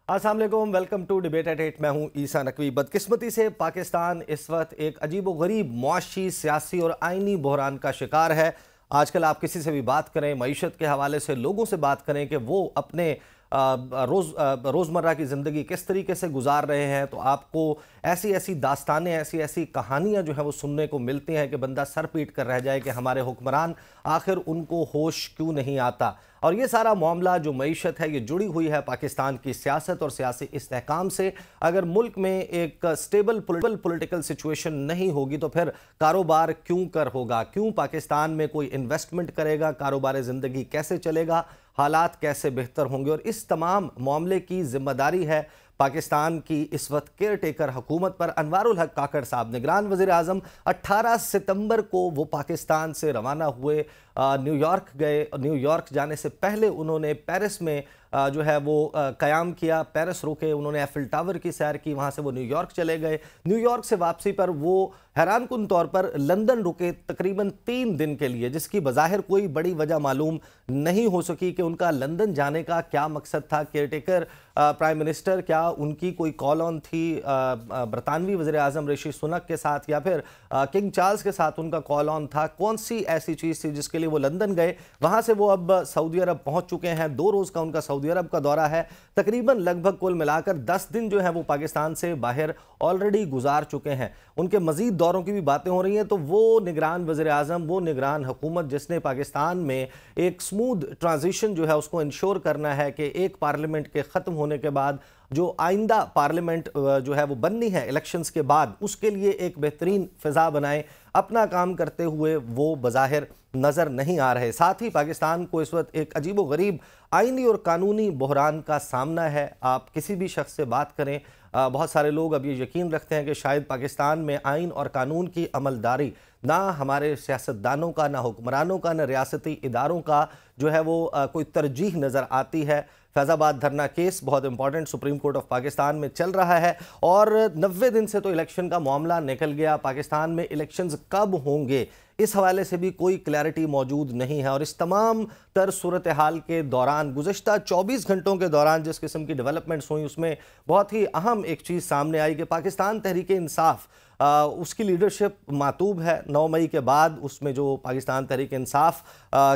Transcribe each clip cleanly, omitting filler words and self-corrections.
अस्सलाम वालेकुम, welcome to debate eight 8। मैं हूं ईसा नकवी। बदकिस्मती से पाकिस्तान इस वक्त एक अजीबोगरीब मुआशी, सियासी और आइनी बहरान का शिकार है। आजकल आप किसी से भी बात करें, मईशत के हवाले से लोगों से बात करें कि वो अपने रोज़मर्रा की ज़िंदगी किस तरीके से गुजार रहे हैं, तो आपको ऐसी ऐसी दास्तानें, ऐसी ऐसी कहानियाँ जो है वो सुनने को मिलती हैं कि बंदा सर पीट कर रह जाए कि हमारे हुक्मरान आखिर उनको होश क्यों नहीं आता। और ये सारा मामला जो मईशत है ये जुड़ी हुई है पाकिस्तान की सियासत और सियासी इस्तेहकाम से। अगर मुल्क में एक स्टेबल पॉलिटिकल सिचुएशन नहीं होगी तो फिर कारोबार क्यों कर होगा, क्यों पाकिस्तान में कोई इन्वेस्टमेंट करेगा, कारोबार ज़िंदगी कैसे चलेगा, हालात कैसे बेहतर होंगे। और इस तमाम मामले की जिम्मेदारी है पाकिस्तान की इस वक्त केयर टेकर हुकूमत पर। अनवारुल हक काकड़ साहब, निगरान वज़ीर आज़म, 18 सितंबर को वो पाकिस्तान से रवाना हुए, न्यूयॉर्क गए। न्यूयॉर्क जाने से पहले उन्होंने पेरिस में जो है वो क़याम किया, पेरिस रुके, उन्होंने एफिल टावर की सैर की, वहाँ से वो न्यूयॉर्क चले गए। न्यूयॉर्क से वापसी पर वो हैरानकुन तौर पर लंदन रुके तकरीबन 3 दिन के लिए, जिसकी बज़ाहिर कोई बड़ी वजह मालूम नहीं हो सकी कि उनका लंदन जाने का क्या मकसद था। केयर टेकर प्राइम मिनिस्टर, क्या उनकी कोई कॉल ऑन थी बरतानवी वज़ीर आज़म ऋषि सुनक के साथ, या फिर किंग चार्ल्स के साथ उनका कॉल ऑन था? कौन सी ऐसी चीज़ थी जिसके लिए वो लंदन गए? वहाँ से वो अब सऊदी अरब पहुँच चुके हैं। 2 रोज़ का उनका सऊदी अरब का दौरा है। तकरीबन लगभग कुल मिलाकर 10 दिन जो है वो पाकिस्तान से बाहर ऑलरेडी गुजार चुके हैं। उनके मजीद दौरों की भी बातें हो रही हैं। तो वो निगरान वज़ीर आज़म, वो निगरान हुकूमत जिसने पाकिस्तान में एक स्मूथ ट्रांजिशन जो है उसको इंश्योर करना है कि एक पार्लियामेंट के ख़त्म होने के बाद जो आइंदा पार्लियामेंट जो है वो बननी है इलेक्शंस के बाद, उसके लिए एक बेहतरीन फ़िज़ा बनाए, अपना काम करते हुए वो बज़ाहिर नज़र नहीं आ रहे। साथ ही पाकिस्तान को इस वक्त एक अजीबोगरीब आइनी और कानूनी बहरान का सामना है। आप किसी भी शख्स से बात करें, बहुत सारे लोग अब ये यकीन रखते हैं कि शायद पाकिस्तान में आइन और कानून की अमलदारी ना हमारे सियासतदानों का, ना हुक्मरानों का, ना रियासती इदारों का जो है वो कोई तरजीह नज़र आती है। फैज़ाबाद धरना केस बहुत important supreme court of Pakistan में चल रहा है और 90 दिन से तो इलेक्शन का मामला निकल गया। पाकिस्तान में इलेक्शंस कब होंगे इस हवाले से भी कोई क्लैरिटी मौजूद नहीं है। और इस तमाम तर सूरत हाल के दौरान, गुज़श्ता 24 घंटों के दौरान जिस किस्म की डेवलपमेंट्स हुई, उसमें बहुत ही अहम एक चीज़ सामने आई कि पाकिस्तान तहरीक इंसाफ, उसकी लीडरशिप मातूब है। 9 मई के बाद उसमें जो पाकिस्तान तहरीक इंसाफ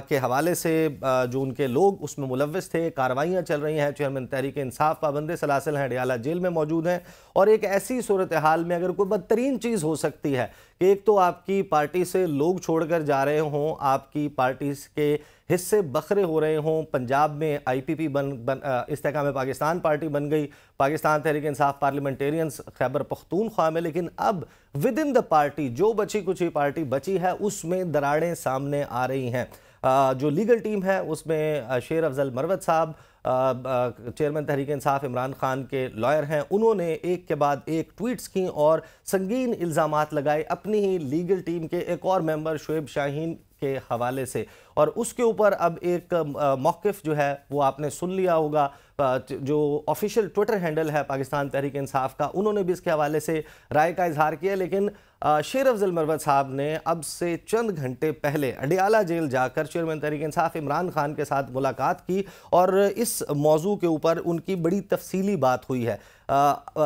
के हवाले से जो उनके लोग उसमें मुलव्वस थे, कार्रवाइयाँ चल रही हैं। चेयरमैन तहरीक इंसाफ पाबंद सलासिल हैं, अडयाला जेल में मौजूद हैं। और एक ऐसी सूरत हाल में अगर कोई बदतरीन चीज़ हो सकती है कि एक तो आपकी पार्टी से लोग छोड़कर जा रहे हों, आपकी पार्टी के हिस्से बखरे हो रहे हों। पंजाब में IPP इस्तेहकाम पाकिस्तान पार्टी बन गई, पाकिस्तान तहरीक इंसाफ पार्लियामेंटेरियंस खैबर पख्तूनख्वा में, लेकिन अब विद इन द पार्टी जो बची कुछ ही पार्टी बची है उसमें दरारें सामने आ रही हैं। जो लीगल टीम है उसमें शेर अफजल मरवत साहब, चेयरमैन तहरीक इंसाफ इमरान खान के लॉयर हैं, उन्होंने एक के बाद एक ट्वीट्स की और संगीन इल्ज़ामात लगाए अपनी ही लीगल टीम के एक और मेंबर शुएब शाहीन के हवाले से। और उसके ऊपर अब एक मौक़िफ़ जो है वो आपने सुन लिया होगा, जो ऑफिशियल ट्विटर हैंडल है पाकिस्तान तहरीक इंसाफ का, उन्होंने भी इसके हवाले से राय का इजहार किया। लेकिन शेर अफजल मरवत साहब ने अब से चंद घंटे पहले अडयाला जेल जाकर चेयरमैन तहरीक इंसाफ इमरान खान के साथ मुलाकात की और इस मौजू के ऊपर उनकी बड़ी तफसीली बात हुई है।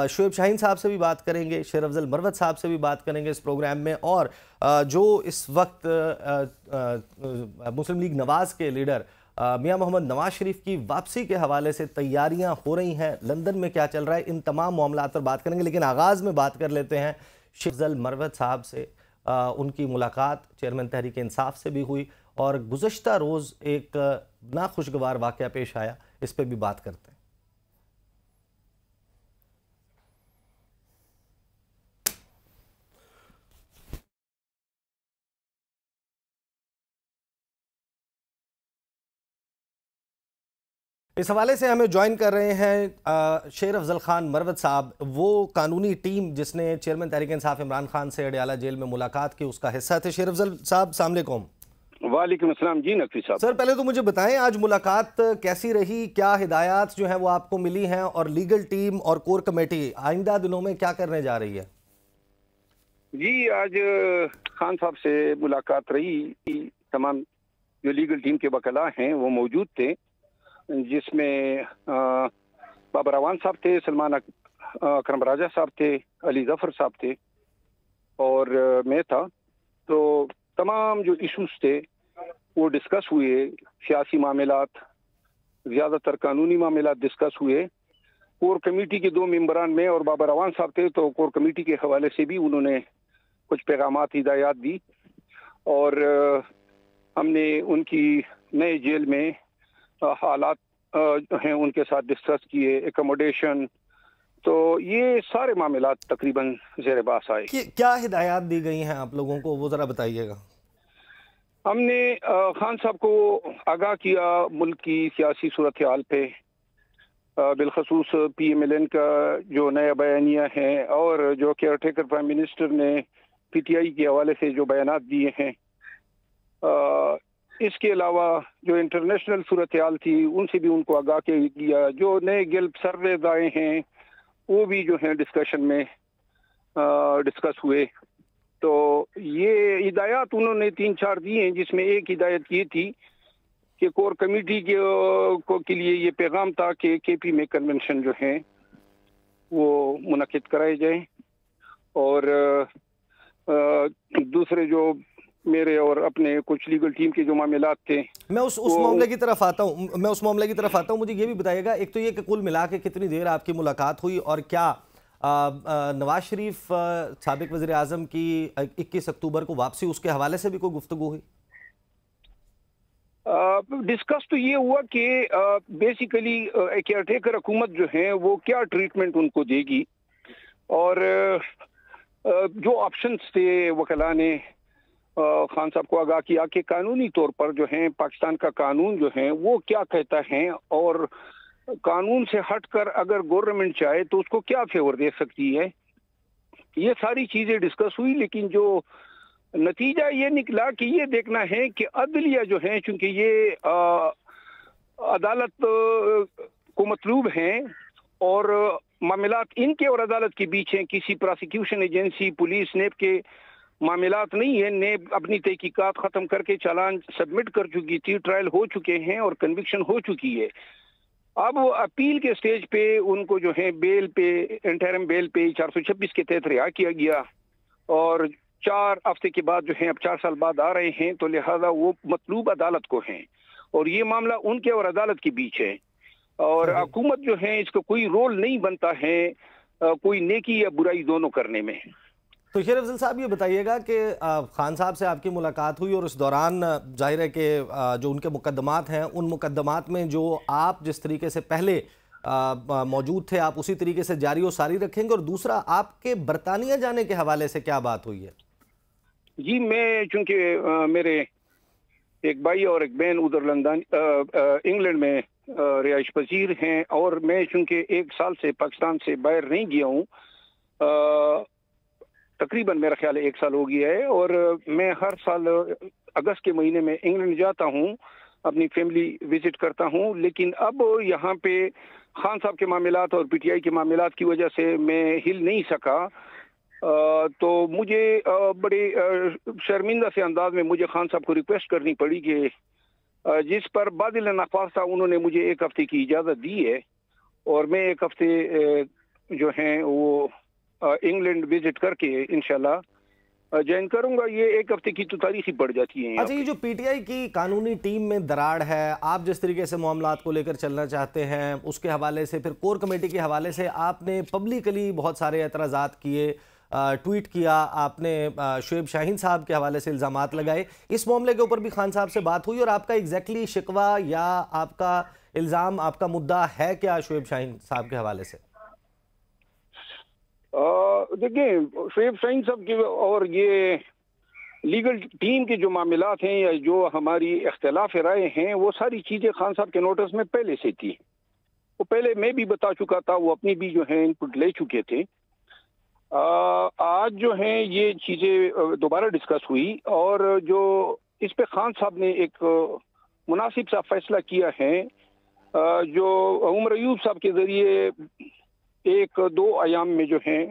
शुएब शाहीन साहब से भी बात करेंगे, शेर अफजल मरवत साहब से भी बात करेंगे इस प्रोग्राम में। और जो इस वक्त मुस्लिम लीग नवाज़ के लीडर मियां मोहम्मद नवाज शरीफ की वापसी के हवाले से तैयारियां हो रही हैं, लंदन में क्या चल रहा है, इन तमाम मामलात पर बात करेंगे। लेकिन आगाज़ में बात कर लेते हैं शेर अफजल मरवत साहब से। उनकी मुलाकात चेयरमैन तहरीक इंसाफ से भी हुई और गुज़श्ता रोज़ एक नाखुशगवार वाक़या पेश आया, इस पर भी बात करते हैं। इस हवाले से हमें ज्वाइन कर रहे हैं शेर अफजल खान मरवत साहब, वो कानूनी टीम जिसने चेयरमैन तहरीक इंसाफ इमरान खान से अडयाला जेल में मुलाकात की उसका हिस्सा थे। शेर अफजल साहब, अस्सलाम वालेकुम। वालेकुम अस्सलाम जी नकवी साहब। सर, पहले तो मुझे बताएं आज मुलाकात कैसी रही, क्या हिदायत जो है वो आपको मिली हैं और लीगल टीम और कोर कमेटी आइंदा दिनों में क्या करने जा रही है? जी, आज खान साहब से मुलाकात रही। तमाम जो लीगल टीम के वकला हैं वो मौजूद थे, जिसमें बाबर अवान साहब थे, सलमान अकरम राजा साहब थे, अली जफर साहब थे और मैं था। तो तमाम जो इश्यूज थे वो डिस्कस हुए, सियासी मामलात, ज़्यादातर कानूनी मामलात डिस्कस हुए। कोर कमेटी के 2 मेंबरान में और बाबर अवान साहब थे, तो कोर कमेटी के हवाले से भी उन्होंने कुछ पैगामात हिदायत दी और हमने उनकी नए जेल में हालात हैं उनके साथ डिस्कस किए, एकोमोडेशन, तो ये सारे मामलात तकरीबन ज़ेर बास आए। क्या हिदायत दी गई हैं आप लोगों को, वो ज़रा बताइएगा। हमने खान साहब को आगाह किया मुल्क की सियासी सूरत हाल पे, बिलखसूस PMLN का जो नया बयानिया है और जो केयर टेकर प्राइम मिनिस्टर ने PTI के हवाले से जो बयानात दिए हैं, इसके अलावा जो इंटरनेशनल सूरत हाल थी उनसे भी उनको आगाह किया। जो नए गिल्प सर्वेज आए हैं वो भी जो है डिस्कशन में डिस्कस हुए। तो ये हिदायत उन्होंने 3-4 दी हैं, जिसमें एक हिदायत ये थी कि कोर कमेटी के लिए ये पैगाम था कि KP में कन्वेंशन जो है वो मुनक्किद कराए जाए और दूसरे जो मेरे और अपने कुछ लीगल टीम के जो मामलात थे, मैं उस मामले की तरफ आता हूँ। मुझे ये भी बताइएगा, एक तो ये कि कुल मिला के कितनी देर आपकी मुलाकात हुई और क्या नवाज शरीफ साबिक वज़ीर आज़म की 21 अक्टूबर को वापसी, उसके हवाले से भी कोई गुफ्तगू हुई? डिस्कस तो ये हुआ कि बेसिकली केयर टेकर हुकूमत जो है वो क्या ट्रीटमेंट उनको देगी और जो ऑप्शंस थे वकला ने खान साहब को आगाह किया कि कानूनी तौर पर जो है पाकिस्तान का कानून जो है वो क्या कहता है और कानून से हटकर अगर गवर्नमेंट चाहे तो उसको क्या फेवर दे सकती है। ये सारी चीज़ें डिस्कस हुई, लेकिन जो नतीजा ये निकला कि ये देखना है कि अदलिया जो है, चूंकि ये अदालत को मतलूब हैं और मामलात इनके और अदालत के बीच हैं, किसी प्रोसिक्यूशन एजेंसी, पुलिस, नेब के मामलात नहीं है। नेब अपनी तहकीकात ख़त्म करके चालान सबमिट कर चुकी थी, ट्रायल हो चुके हैं और कन्विक्शन हो चुकी है। अब अपील के स्टेज पे उनको जो है बेल पे, इंटरिम बेल पे 426 के तहत रिहा किया गया और 4 हफ्ते के बाद जो है अब 4 साल बाद आ रहे हैं, तो लिहाजा वो मतलूब अदालत को हैं और ये मामला उनके और अदालत के बीच है और हुकूमत जो है इसका कोई रोल नहीं बनता है कोई नेकी या बुराई दोनों करने में। तो शेर अफजल साहब ये बताइएगा कि खान साहब से आपकी मुलाकात हुई और इस दौरान जाहिर है कि जो उनके मुकद्दमात हैं, उन मुकद्दमात में जो आप जिस तरीके से पहले मौजूद थे आप उसी तरीके से जारी और सारी रखेंगे, और दूसरा आपके बरतानिया जाने के हवाले से क्या बात हुई है? जी, मैं चूंकि मेरे एक भाई और एक बहन उधर लंदन इंग्लैंड में रिहाइश पजीर हैं और मैं चूंकि 1 साल से पाकिस्तान से बाहर नहीं गया हूँ, तकरीबन मेरा ख्याल है 1 साल हो गया है, और मैं हर साल अगस्त के महीने में इंग्लैंड जाता हूँ, अपनी फैमिली विजिट करता हूँ। लेकिन अब यहाँ पे खान साहब के मामलात और PTI के मामलात की वजह से मैं हिल नहीं सका, तो मुझे बड़े शर्मिंदा से अंदाज में मुझे खान साहब को रिक्वेस्ट करनी पड़ी कि जिस पर बादिल नफास था उन्होंने मुझे 1 हफ्ते की इजाज़त दी है और मैं 1 हफ्ते जो है वो इंग्लैंड विजिट करके इंशाल्लाह ज्वाइन करूंगा। ये 1 हफ्ते की तो तारीख ही पड़ जाती है। अच्छा, ये जो PTI की कानूनी टीम में दरार है, आप जिस तरीके से मामलात को लेकर चलना चाहते हैं उसके हवाले से, फिर कोर कमेटी के हवाले से आपने पब्लिकली बहुत सारे एतराज़ात किए, ट्वीट किया, आपने शुएब शाहीन साहब के हवाले से इल्ज़ामात लगाए। इस मामले के ऊपर भी खान साहब से बात हुई और आपका एग्जैक्टली शिकवा या आपका इल्ज़ाम, आपका मुद्दा है क्या शुएब शाहीन साहब के हवाले से? देखिए, शुएब शाहीन साहब के और ये लीगल टीम के जो मामलात हैं या जो हमारी इख्तिलाफ राय हैं, वो सारी चीज़ें खान साहब के नोटिस में पहले से थी। वो पहले मैं भी बता चुका था, वो अपनी भी जो है इनपुट ले चुके थे। आज जो है ये चीज़ें दोबारा डिस्कस हुई और जो इस पे खान साहब ने एक मुनासिब सा फैसला किया है, जो उमर अयूब साहब के ज़रिए 1-2 अयाम में जो है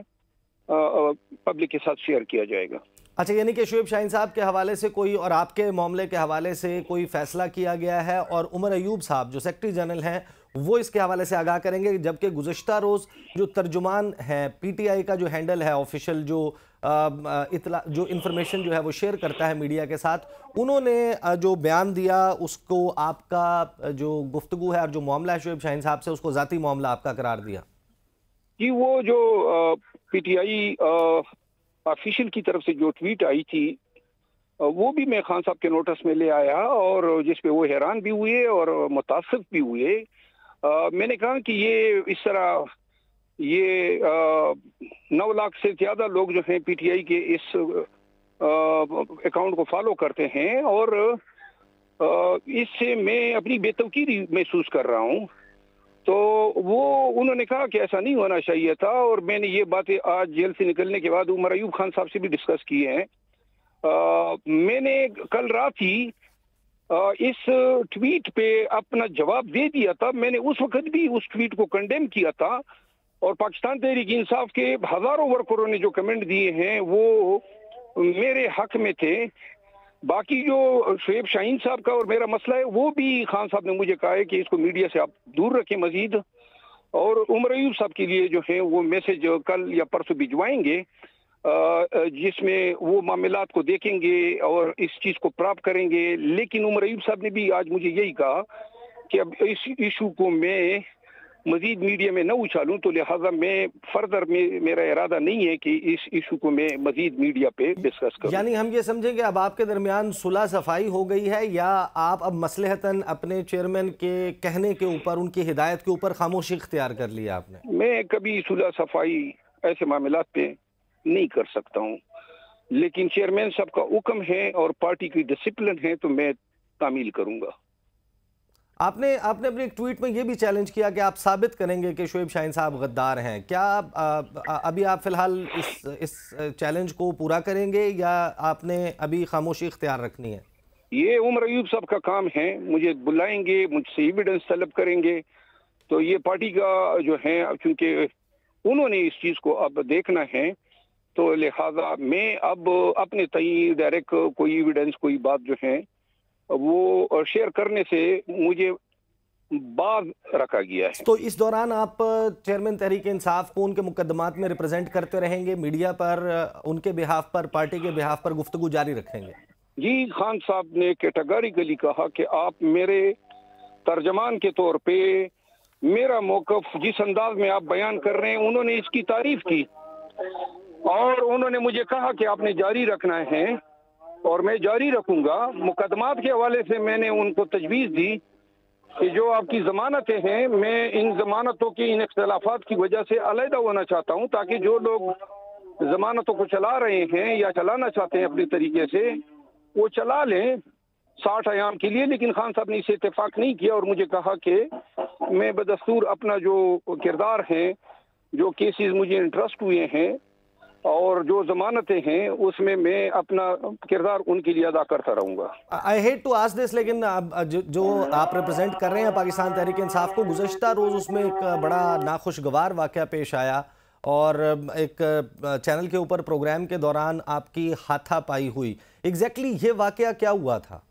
पब्लिक के साथ शेयर किया जाएगा। अच्छा, यानी कि शुएब शाहीन साहब के हवाले से कोई और आपके मामले के हवाले से कोई फैसला किया गया है और उमर अयूब साहब जो सेक्रेटरी जनरल हैं वो इसके हवाले से आगाह करेंगे। जबकि गुज़श्ता रोज़ जो तर्जुमान है पीटीआई का, जो हैंडल है ऑफिशियल, जो जो इंफॉर्मेशन जो है वो शेयर करता है मीडिया के साथ, उन्होंने जो बयान दिया उसको आपका जो गुफ्तगू है और जो मामला है शोएब शाहीन साहब से, उसको ज़ाती मामला आपका करार दिया। कि वो जो पीटीआई ऑफिशियल की तरफ से जो ट्वीट आई थी, वो भी मैं खान साहब के नोटिस में ले आया और जिस पे वो हैरान भी हुए और मुतासिफ भी हुए। मैंने कहा कि ये इस तरह ये 9 लाख से ज्यादा लोग जो हैं पीटीआई के इस अकाउंट को फॉलो करते हैं और इससे मैं अपनी बेतौकीरी महसूस कर रहा हूँ। तो वो उन्होंने कहा कि ऐसा नहीं होना चाहिए था और मैंने ये बातें आज जेल से निकलने के बाद उमर अयूब खान साहब से भी डिस्कस किए हैं। मैंने कल रात ही इस ट्वीट पे अपना जवाब दे दिया था। मैंने उस वक्त भी उस ट्वीट को कंडेम किया था और पाकिस्तान तहरीक इंसाफ के हजारों वर्करों ने जो कमेंट दिए हैं वो मेरे हक में थे। बाकी जो शोएब शाहीन साहब का और मेरा मसला है, वो भी खान साहब ने मुझे कहा है कि इसको मीडिया से आप दूर रखें मजीद, और उमर अयूब साहब के लिए जो है वो मैसेज कल या परसों भिजवाएंगे जिसमें वो मामलात को देखेंगे और इस चीज को प्राप्त करेंगे। लेकिन उमर अयूब साहब ने भी आज मुझे यही कहा कि अब इस इशू को मैं मजीद मीडिया में न उछालूं, तो लिहाजा मैं फर्दर में मेरा इरादा नहीं है कि इस इशू को मैं मजीद मीडिया पे डिस्कस करूं। यानी हम ये समझेंगे अब आपके दरमियान सुलह सफाई हो गई है, या आप अब मसलहतन अपने चेयरमैन के कहने के ऊपर, उनकी हिदायत के ऊपर खामोशी इख्तियार कर लिया आपने? मैं कभी सुलह सफाई ऐसे मामलात पे नहीं कर सकता हूँ, लेकिन चेयरमैन साहब का हुक्म है और पार्टी की डिसिप्लिन है तो मैं तामील करूंगा। आपने अपने एक ट्वीट में ये भी चैलेंज किया कि आप साबित करेंगे कि शोएब शाहीन साहब गद्दार हैं। क्या अभी आप फिलहाल इस चैलेंज को पूरा करेंगे या आपने अभी खामोशी इख्तियार रखनी है? ये उमर अयूब साहब का काम है, मुझे बुलाएंगे, मुझसे एविडेंस तलब करेंगे, तो ये पार्टी का जो है, क्योंकि उन्होंने इस चीज को अब देखना है, तो लिहाजा मैं अब अपने तई डायरेक्ट कोई एविडेंस, कोई बात जो है वो शेयर करने से मुझे बाज रखा गया है। तो इस दौरान आप चेयरमैन तहरीक इंसाफ को उनके मुकदमात में रिप्रेजेंट करते रहेंगे, मीडिया पर उनके बिहाफ पर, पार्टी के बिहाफ पर गुफ्तगू जारी रखेंगे? जी, खान साहब ने कैटेगोरिकली कहा कि आप मेरे तर्जमान के तौर पे मेरा मौकफ जिस अंदाज में आप बयान कर रहे हैं, उन्होंने इसकी तारीफ की और उन्होंने मुझे कहा कि आपने जारी रखना है और मैं जारी रखूंगा। मुकदमात के हवाले से मैंने उनको तजवीज़ दी कि जो आपकी जमानतें हैं, मैं इन जमानतों की इन इख्तलाफात की वजह से अलहदा होना चाहता हूं, ताकि जो लोग जमानतों को चला रहे हैं या चलाना चाहते हैं अपने तरीके से, वो चला लें 60 अयाम के लिए। लेकिन खान साहब ने इसे इत्तेफाक नहीं किया और मुझे कहा कि मैं बदस्तूर अपना जो किरदार है, जो केसेस मुझे इंटरेस्ट हुए हैं और जो जमानतें हैं, उसमें मैं अपना किरदार उनके लिए अदा करता रहूंगा। I hate to ask this, लेकिन जो आप रिप्रेजेंट कर रहे हैं पाकिस्तान तहरीक इंसाफ को, गुज़श्ता रोज़ उसमें एक बड़ा नाखुशगवार वाक़या पेश आया और एक चैनल के ऊपर प्रोग्राम के दौरान आपकी हाथापाई हुई। एग्जैक्टली ये वाक़या क्या हुआ था?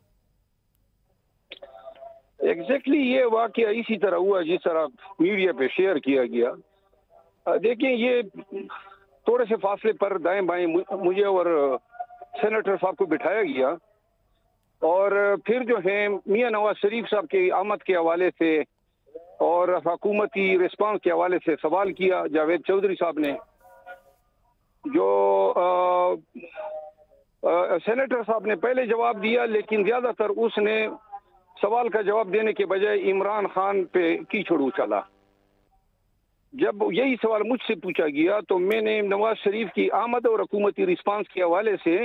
एग्जैक्टली ये वाक़या इसी तरह हुआ जिस तरह मीडिया पे शेयर किया गया। देखिए, ये थोड़े से फासले पर दाएं बाएं मुझे और सेनेटर साहब को बिठाया गया और फिर जो है मियां नवाज शरीफ साहब की आमद के हवाले से और हुकूमती रिस्पांस के हवाले से सवाल किया। जावेद चौधरी साहब ने, जो सेनेटर साहब ने पहले जवाब दिया, लेकिन ज्यादातर उसने सवाल का जवाब देने के बजाय इमरान खान पे कीचड़ उछाला। जब यही सवाल मुझसे पूछा गया तो मैंने नवाज शरीफ की आमद और हुकूमती रिस्पांस के हवाले से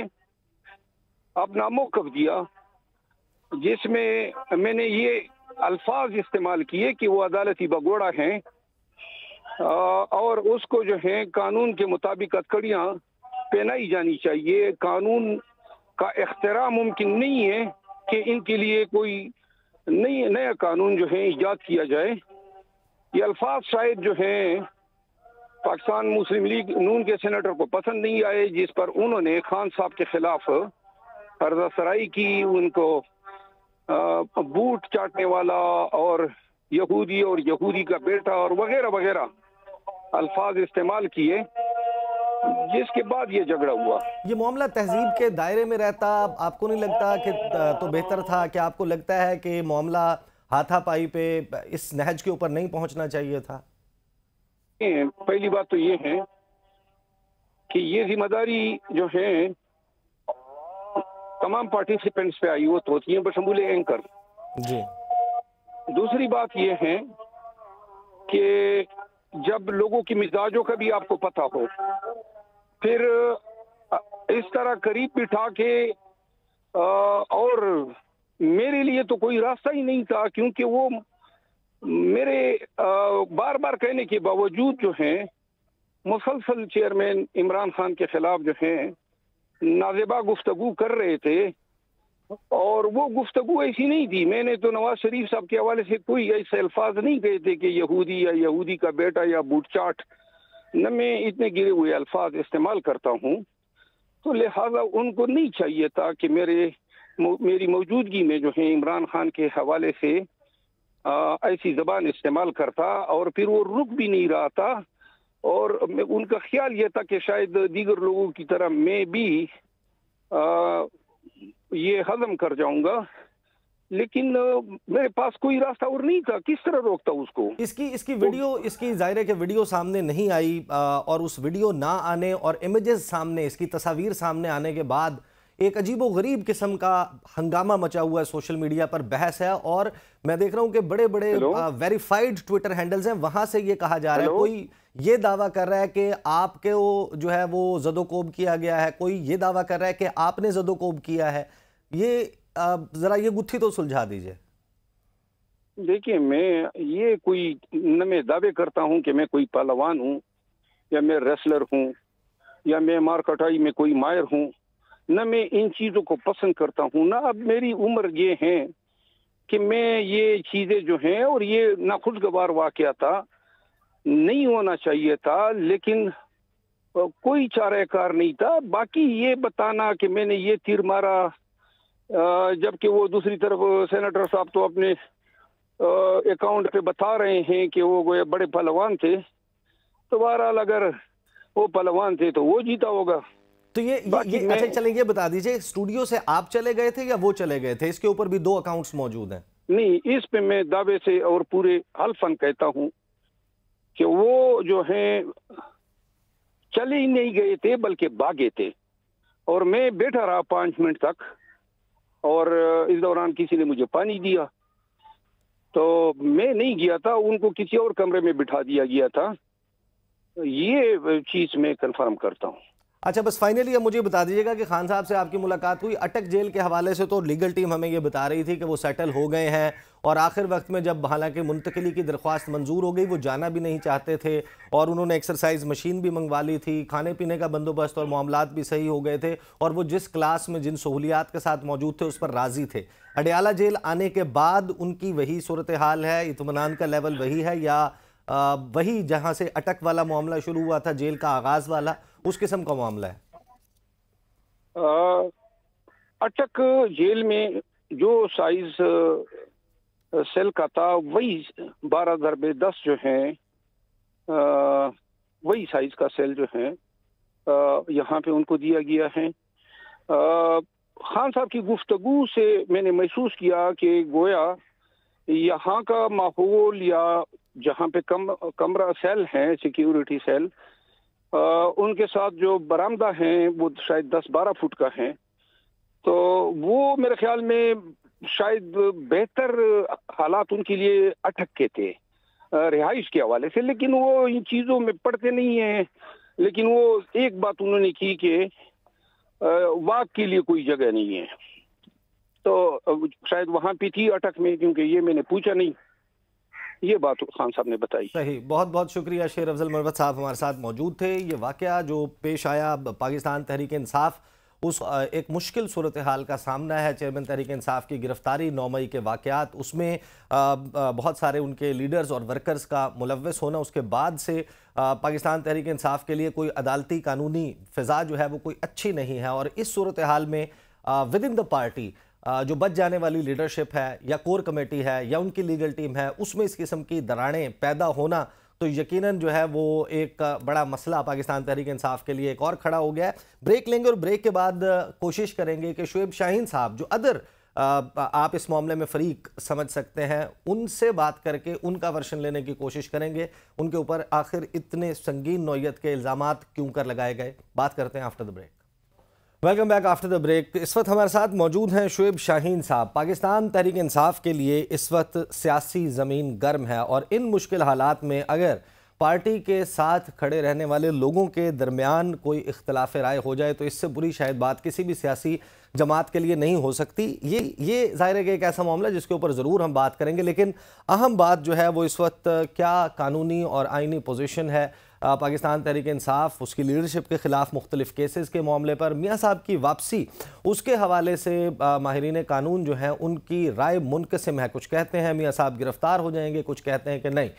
अपना मौक़िफ़ दिया, जिसमें मैंने ये अल्फाज इस्तेमाल किए कि वो अदालती भगोड़ा हैं और उसको जो है कानून के मुताबिक हथकड़ियाँ पहनाई जानी चाहिए। कानून का इख्तिराम मुमकिन नहीं है कि इनके लिए कोई नया कानून जो है ईजाद किया जाए। ये अल्फाज शायद जो हैं पाकिस्तान मुस्लिम लीग नून के सेनेटर को पसंद नहीं आए, जिस पर उन्होंने खान साहब के खिलाफ अर्ज़ासराई की, उनको बूट चाटने वाला और यहूदी और यहूदी का बेटा और वगैरह वगैरह अल्फाज इस्तेमाल किए, जिसके बाद ये झगड़ा हुआ। ये मामला तहजीब के दायरे में रहता, आपको नहीं लगता कि तो बेहतर था? कि आपको लगता है कि मामला हाथापाई पे इस नहज के ऊपर नहीं पहुंचना चाहिए था? पहली बात तो ये है कि ये जिम्मेदारी जो है तमाम पार्टिसिपेंट्स पे आई होती है, बशमूल एंकर। जी। दूसरी बात ये है कि जब लोगों की मिजाजों का भी आपको पता हो, फिर इस तरह करीब बिठा के और मेरे लिए तो कोई रास्ता ही नहीं था, क्योंकि वो मेरे बार बार कहने के बावजूद जो है मुसलसल चेयरमैन इमरान खान के खिलाफ जो है नाजेबा गुफ्तगू कर रहे थे, और वो गुफ्तगू ऐसी नहीं थी। मैंने तो नवाज शरीफ साहब के हवाले से कोई ऐसे अल्फाज नहीं कहे थे कि यहूदी या यहूदी का बेटा या बूटचाट, न मैं इतने गिरे हुए अल्फाज इस्तेमाल करता हूँ। तो लिहाजा उनको नहीं चाहिए था कि मेरी मौजूदगी में जो है इमरान खान के हवाले से ऐसी जबान इस्तेमाल करता, और फिर वो रुक भी नहीं रहा था। और उनका ख्याल ये था कि शायद दीगर लोगों की तरह मैं भी ये हजम कर जाऊंगा, लेकिन मेरे पास कोई रास्ता और नहीं था, किस तरह रोकता उसको। इसकी वीडियो, इसकी ज़ाहिर है कि वीडियो सामने नहीं आई, और उस वीडियो ना आने और इमेजेस सामने, इसकी तस्वीर सामने आने के बाद एक अजीबो गरीब किस्म का हंगामा मचा हुआ है, सोशल मीडिया पर बहस है। और मैं देख रहा हूं कि बड़े बड़े वेरीफाइड ट्विटर हैंडल्स हैं, वहां से ये कहा जा रहा है, कोई ये दावा कर रहा है कि आपके वो जो है वो जदोकोब किया गया है, कोई ये दावा कर रहा है कि आपने जदोकोब किया है। ये जरा ये गुत्थी तो सुलझा दीजिए। देखिए, मैं ये कोई न मैं दावे करता हूं कि मैं कोई पहलवान हूं, या मैं रेसलर हूं, या मैं मार कटाई में कोई माहिर हूं, न मैं इन चीजों को पसंद करता हूं, ना अब मेरी उम्र ये है कि मैं ये चीजें जो हैं, और ये नाखुशगवार वाकया था, नहीं होना चाहिए था, लेकिन कोई चाराकार नहीं था। बाकी ये बताना कि मैंने ये तीर मारा, जबकि वो दूसरी तरफ सेनेटर साहब तो अपने अकाउंट पे बता रहे हैं कि वो बड़े पहलवान थे, तो बहरहाल अगर वो पहलवान थे तो वो जीता होगा। तो ये अच्छा चलें, ये बता दीजिए, स्टूडियो से आप चले गए थे या वो चले गए थे? इसके ऊपर भी 2 अकाउंट्स मौजूद हैं। नहीं, इस पे मैं दावे से और पूरे हल्फन कहता हूं कि वो जो हैं चले ही नहीं गए थे, बल्कि भागे थे, और मैं बैठा रहा 5 मिनट तक, और इस दौरान किसी ने मुझे पानी दिया, तो मैं नहीं गया था, उनको किसी और कमरे में बिठा दिया गया था। ये चीज मैं कंफर्म करता हूं। अच्छा, बस फाइनली अब मुझे बता दीजिएगा कि खान साहब से आपकी मुलाकात हुई। अटक जेल के हवाले से तो लीगल टीम हमें ये बता रही थी कि वो सेटल हो गए हैं, और आखिर वक्त में जब हालांकि मुंतकिली की दरख्वास्त मंजूर हो गई, वो जाना भी नहीं चाहते थे, और उन्होंने एक्सरसाइज मशीन भी मंगवा ली थी, खाने पीने का बंदोबस्त और मामलात भी सही हो गए थे, और वो जिस क्लास में जिन सहूलियात के साथ मौजूद थे उस पर राजी थे। अडयाला जेल आने के बाद उनकी वही सूरत हाल है, इत्मीनान का लेवल वही है, या वही जहाँ से अटक वाला मामला शुरू हुआ था, जेल का आगाज वाला, उस किस्म का मामला है? अटक जेल में जो साइज सेल का था, वही 12x10 जो है, वही साइज का सेल जो है यहाँ पे उनको दिया गया है। खान साहब की गुफ्तगू से मैंने महसूस किया कि गोया यहाँ का माहौल, या जहाँ पे कमरा सेल है, सिक्योरिटी सेल, उनके साथ जो बरामदा हैं वो शायद 10-12 फुट का है, तो वो मेरे ख्याल में शायद बेहतर हालात उनके लिए अटक के थे रिहाइश के हवाले से। लेकिन वो इन चीज़ों में पड़ते नहीं हैं। लेकिन वो एक बात उन्होंने की कि वाक के लिए कोई जगह नहीं है, तो शायद वहाँ पे थी अटक में, क्योंकि ये मैंने पूछा नहीं। ये बात खान साहब ने बताई। सही, बहुत बहुत शुक्रिया। शेर अफजल मरवत साहब हमारे साथ मौजूद थे। ये वाकया जो पेश आया पाकिस्तान तहरीक इंसाफ, उस एक मुश्किल सूरत हाल का सामना है। चेयरमैन तहरीक इंसाफ की गिरफ्तारी 9 मई के वाकयात, उसमें बहुत सारे उनके लीडर्स और वर्कर्स का मुलव्वस होना, उसके बाद से पाकिस्तान तहरीक इंसाफ के लिए कोई अदालती कानूनी फ़िज़ा जो है वो कोई अच्छी नहीं है। और इस सूरत हाल में विद इन द पार्टी जो बच जाने वाली लीडरशिप है या कोर कमेटी है या उनकी लीगल टीम है, उसमें इस किस्म की दरारें पैदा होना तो यकीनन जो है वो एक बड़ा मसला पाकिस्तान तहरीक इंसाफ के लिए एक और खड़ा हो गया है। ब्रेक लेंगे और ब्रेक के बाद कोशिश करेंगे कि शुएब शाहीन साहब जो अदर आप इस मामले में फरीक समझ सकते हैं, उनसे बात करके उनका वर्शन लेने की कोशिश करेंगे। उनके ऊपर आखिर इतने संगीन नौयत के इल्ज़ामात क्यों कर लगाए गए, बात करते हैं after the break. Welcome back after the break. इस वक्त हमारे साथ मौजूद हैं शुएब शाहीन साहब। पाकिस्तान तहरीक इंसाफ के लिए इस वक्त सियासी ज़मीन गर्म है और इन मुश्किल हालात में अगर पार्टी के साथ खड़े रहने वाले लोगों के दरमियान कोई इख्तलाफ राय हो जाए तो इससे बुरी शायद बात किसी भी सियासी जमात के लिए नहीं हो सकती। ये ज़ाहिर है कि एक ऐसा मामला जिसके ऊपर ज़रूर हम बात करेंगे, लेकिन अहम बात जो है वो इस वक्त क्या कानूनी और आइनी पोजीशन है पाकिस्तान तहरीक इंसाफ, उसकी लीडरशिप के ख़िलाफ़ मुख्तलिफ़ केसेस के मामले पर, मियाँ साहब की वापसी, उसके हवाले से माहिरीन कानून जो हैं उनकी राय मुनक़सिम है। कुछ कहते हैं मियाँ साहब गिरफ़्तार हो जाएंगे, कुछ कहते हैं कि नहीं,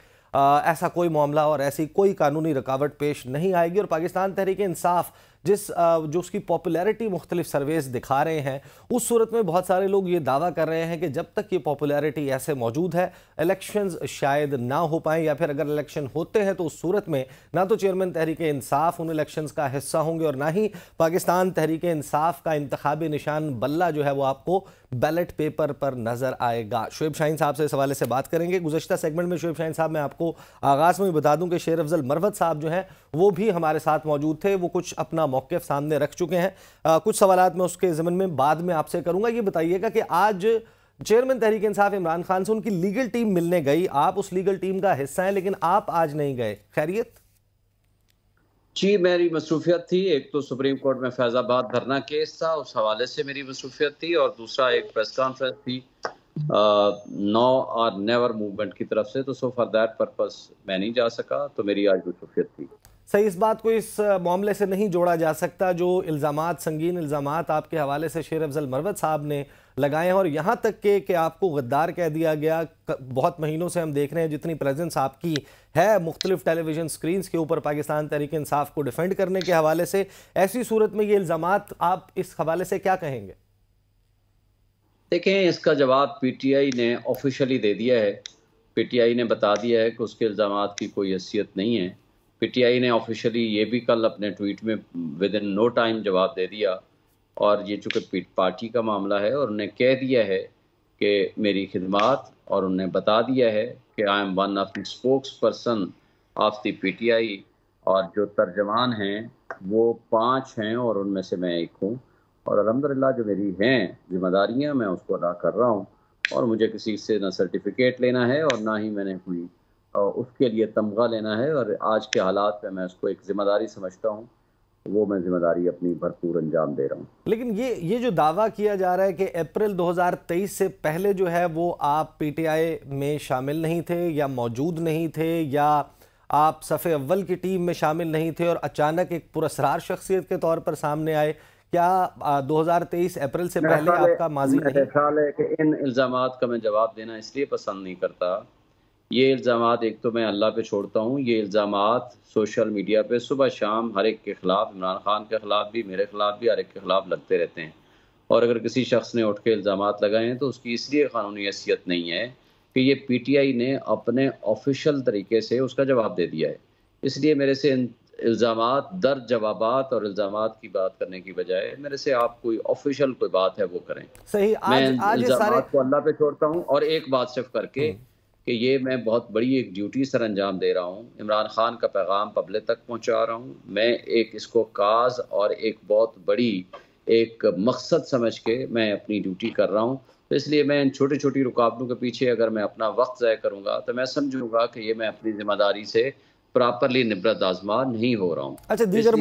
ऐसा कोई मामला और ऐसी कोई कानूनी रुकावट पेश नहीं आएगी। और पाकिस्तान तहरीक इंसाफ जो उसकी पॉपुलैरिटी मुख्तलिफ सर्वेस दिखा रहे हैं, उस सूरत में बहुत सारे लोग ये दावा कर रहे हैं कि जब तक ये पॉपुलैरिटी ऐसे मौजूद है इलेक्शंस शायद ना हो पाएँ, या फिर अगर इलेक्शन होते हैं तो उस सूरत में ना तो चेयरमैन तहरीक इंसाफ उन इलेक्शंस का हिस्सा होंगे और ना ही पाकिस्तान तहरीक इंसाफ का इंतखाबी निशान बल्ला जो है वो आपको बैलेट पेपर पर नजर आएगा। शुएब शाहीन साहब से इस हवाले से बात करेंगे। गुज़श्ता सेगमेंट में शुएब शाहीन साहब, मैं आपको आगाज़ में बता दूं कि शेर अफजल मरवत साहब जो हैं वो भी हमारे साथ मौजूद थे। वो कुछ अपना मौक़िफ़ सामने रख चुके हैं। कुछ सवालात मैं उसके ज़मन में बाद में आपसे करूंगा। ये बताइएगा कि आज चेयरमैन तहरीक इंसाफ इमरान खान से उनकी लीगल टीम मिलने गई, आप उस लीगल टीम का हिस्सा हैं लेकिन आप आज नहीं गए, खैरियत? जी, मेरी मसरूफियत थी। एक तो सुप्रीम कोर्ट में फैज़ाबाद धरना केस था, उस हवाले से मेरी मसरूफियत थी, और दूसरा एक प्रेस कॉन्फ्रेंस थी नो और नेवर मूवमेंट की तरफ से, तो सो फॉर दैट पर्पस मैं नहीं जा सका, तो मेरी आज मसरूफियत थी। सही, इस बात को इस मामले से नहीं जोड़ा जा सकता जो इल्ज़ामात, संगीन इल्ज़ामात आपके हवाले से शेर अफजल मरवत साहब ने लगाए हैं, और यहाँ तक कि आपको गद्दार कह दिया गया। बहुत महीनों से हम देख रहे हैं जितनी प्रेजेंस आपकी है मुख्तलिफ टेलीविजन स्क्रीन्स के ऊपर पाकिस्तान तहरीक इंसाफ को डिफेंड करने के हवाले से, ऐसी सूरत में ये इल्ज़ामात आप इस हवाले से क्या कहेंगे? देखें, इसका जवाब पीटीआई ने ऑफिशियली दे दिया है। पीटीआई ने बता दिया है कि उसके इल्ज़ामात की कोई हैसियत नहीं है। पीटीआई ने ऑफिशियली ये भी कल अपने ट्वीट में विद इन नो टाइम जवाब दे दिया, और ये चूँकि पार्टी का मामला है और उन्हें कह दिया है कि मेरी खिदमात, और उन्हें बता दिया है कि I am one of the spokes person of the PTI, और जो तर्जमान हैं वो 5 हैं और उनमें से मैं एक हूँ, और अल्हम्दुलिल्लाह जो मेरी हैं जिम्मेदारियाँ मैं उसको अदा कर रहा हूँ, और मुझे किसी से ना सर्टिफिकेट लेना है और ना ही मैंने कोई उसके लिए तमगा लेना है, और आज के हालात में मैं उसको एक जिम्मेदारी समझता हूँ, वो मैं जिम्मेदारी अपनी भरपूर अंजाम दे रहा हूँ। लेकिन ये जो दावा किया जा रहा है कि अप्रैल 2023 से पहले जो है वो आप पीटीआई में शामिल नहीं थे या मौजूद नहीं थे, या आप सफ़े अव्वल की टीम में शामिल नहीं थे और अचानक एक पुरस्रार शख्सियत के तौर पर सामने आए, क्या 2023 अप्रैल से पहले आपका माजी नहीं? मेरा ख्याल है कि इन इल्ज़ामात का मैं जवाब देना इसलिए पसंद नहीं करता। ये इल्ज़ामात एक तो मैं अल्लाह पे छोड़ता हूँ, ये इल्ज़ामात सोशल मीडिया पे सुबह शाम हर एक के ख़िलाफ़, इमरान खान के ख़िलाफ़ भी, मेरे ख़िलाफ़ भी, हर एक के ख़िलाफ़ लगते रहते हैं, और अगर किसी शख्स ने उठ के इल्ज़ामात लगाए हैं तो उसकी इसलिए कानूनी हैसियत नहीं है कि ये पीटीआई ने अपने ऑफिशियल तरीके से उसका जवाब दे दिया है। इसलिए मेरे से इल्ज़ामात दर जवाबात और इल्ज़ामात की बात करने की बजाय मेरे से आप कोई ऑफिशियल कोई बात है वो करें। सही, मैं इल्ज़ामात को अल्लाह पे छोड़ता हूँ, और एक बात सिर्फ करके कि ये मैं बहुत बड़ी एक ड्यूटी सर अंजाम दे रहा हूँ, इमरान खान का पैगाम पब्लिक तक पहुँचा रहा हूँ। मैं एक इसको काज और एक बहुत बड़ी एक मकसद समझ के मैं अपनी ड्यूटी कर रहा हूँ, तो इसलिए मैं इन छोटी छोटी रुकावटों के पीछे अगर मैं अपना वक्त ज़ाया करूँगा तो मैं समझूंगा कि ये मैं अपनी जिम्मेदारी से प्रॉपरली निब्रत आजमा नहीं हो रहा हूँ। अच्छा, दीगर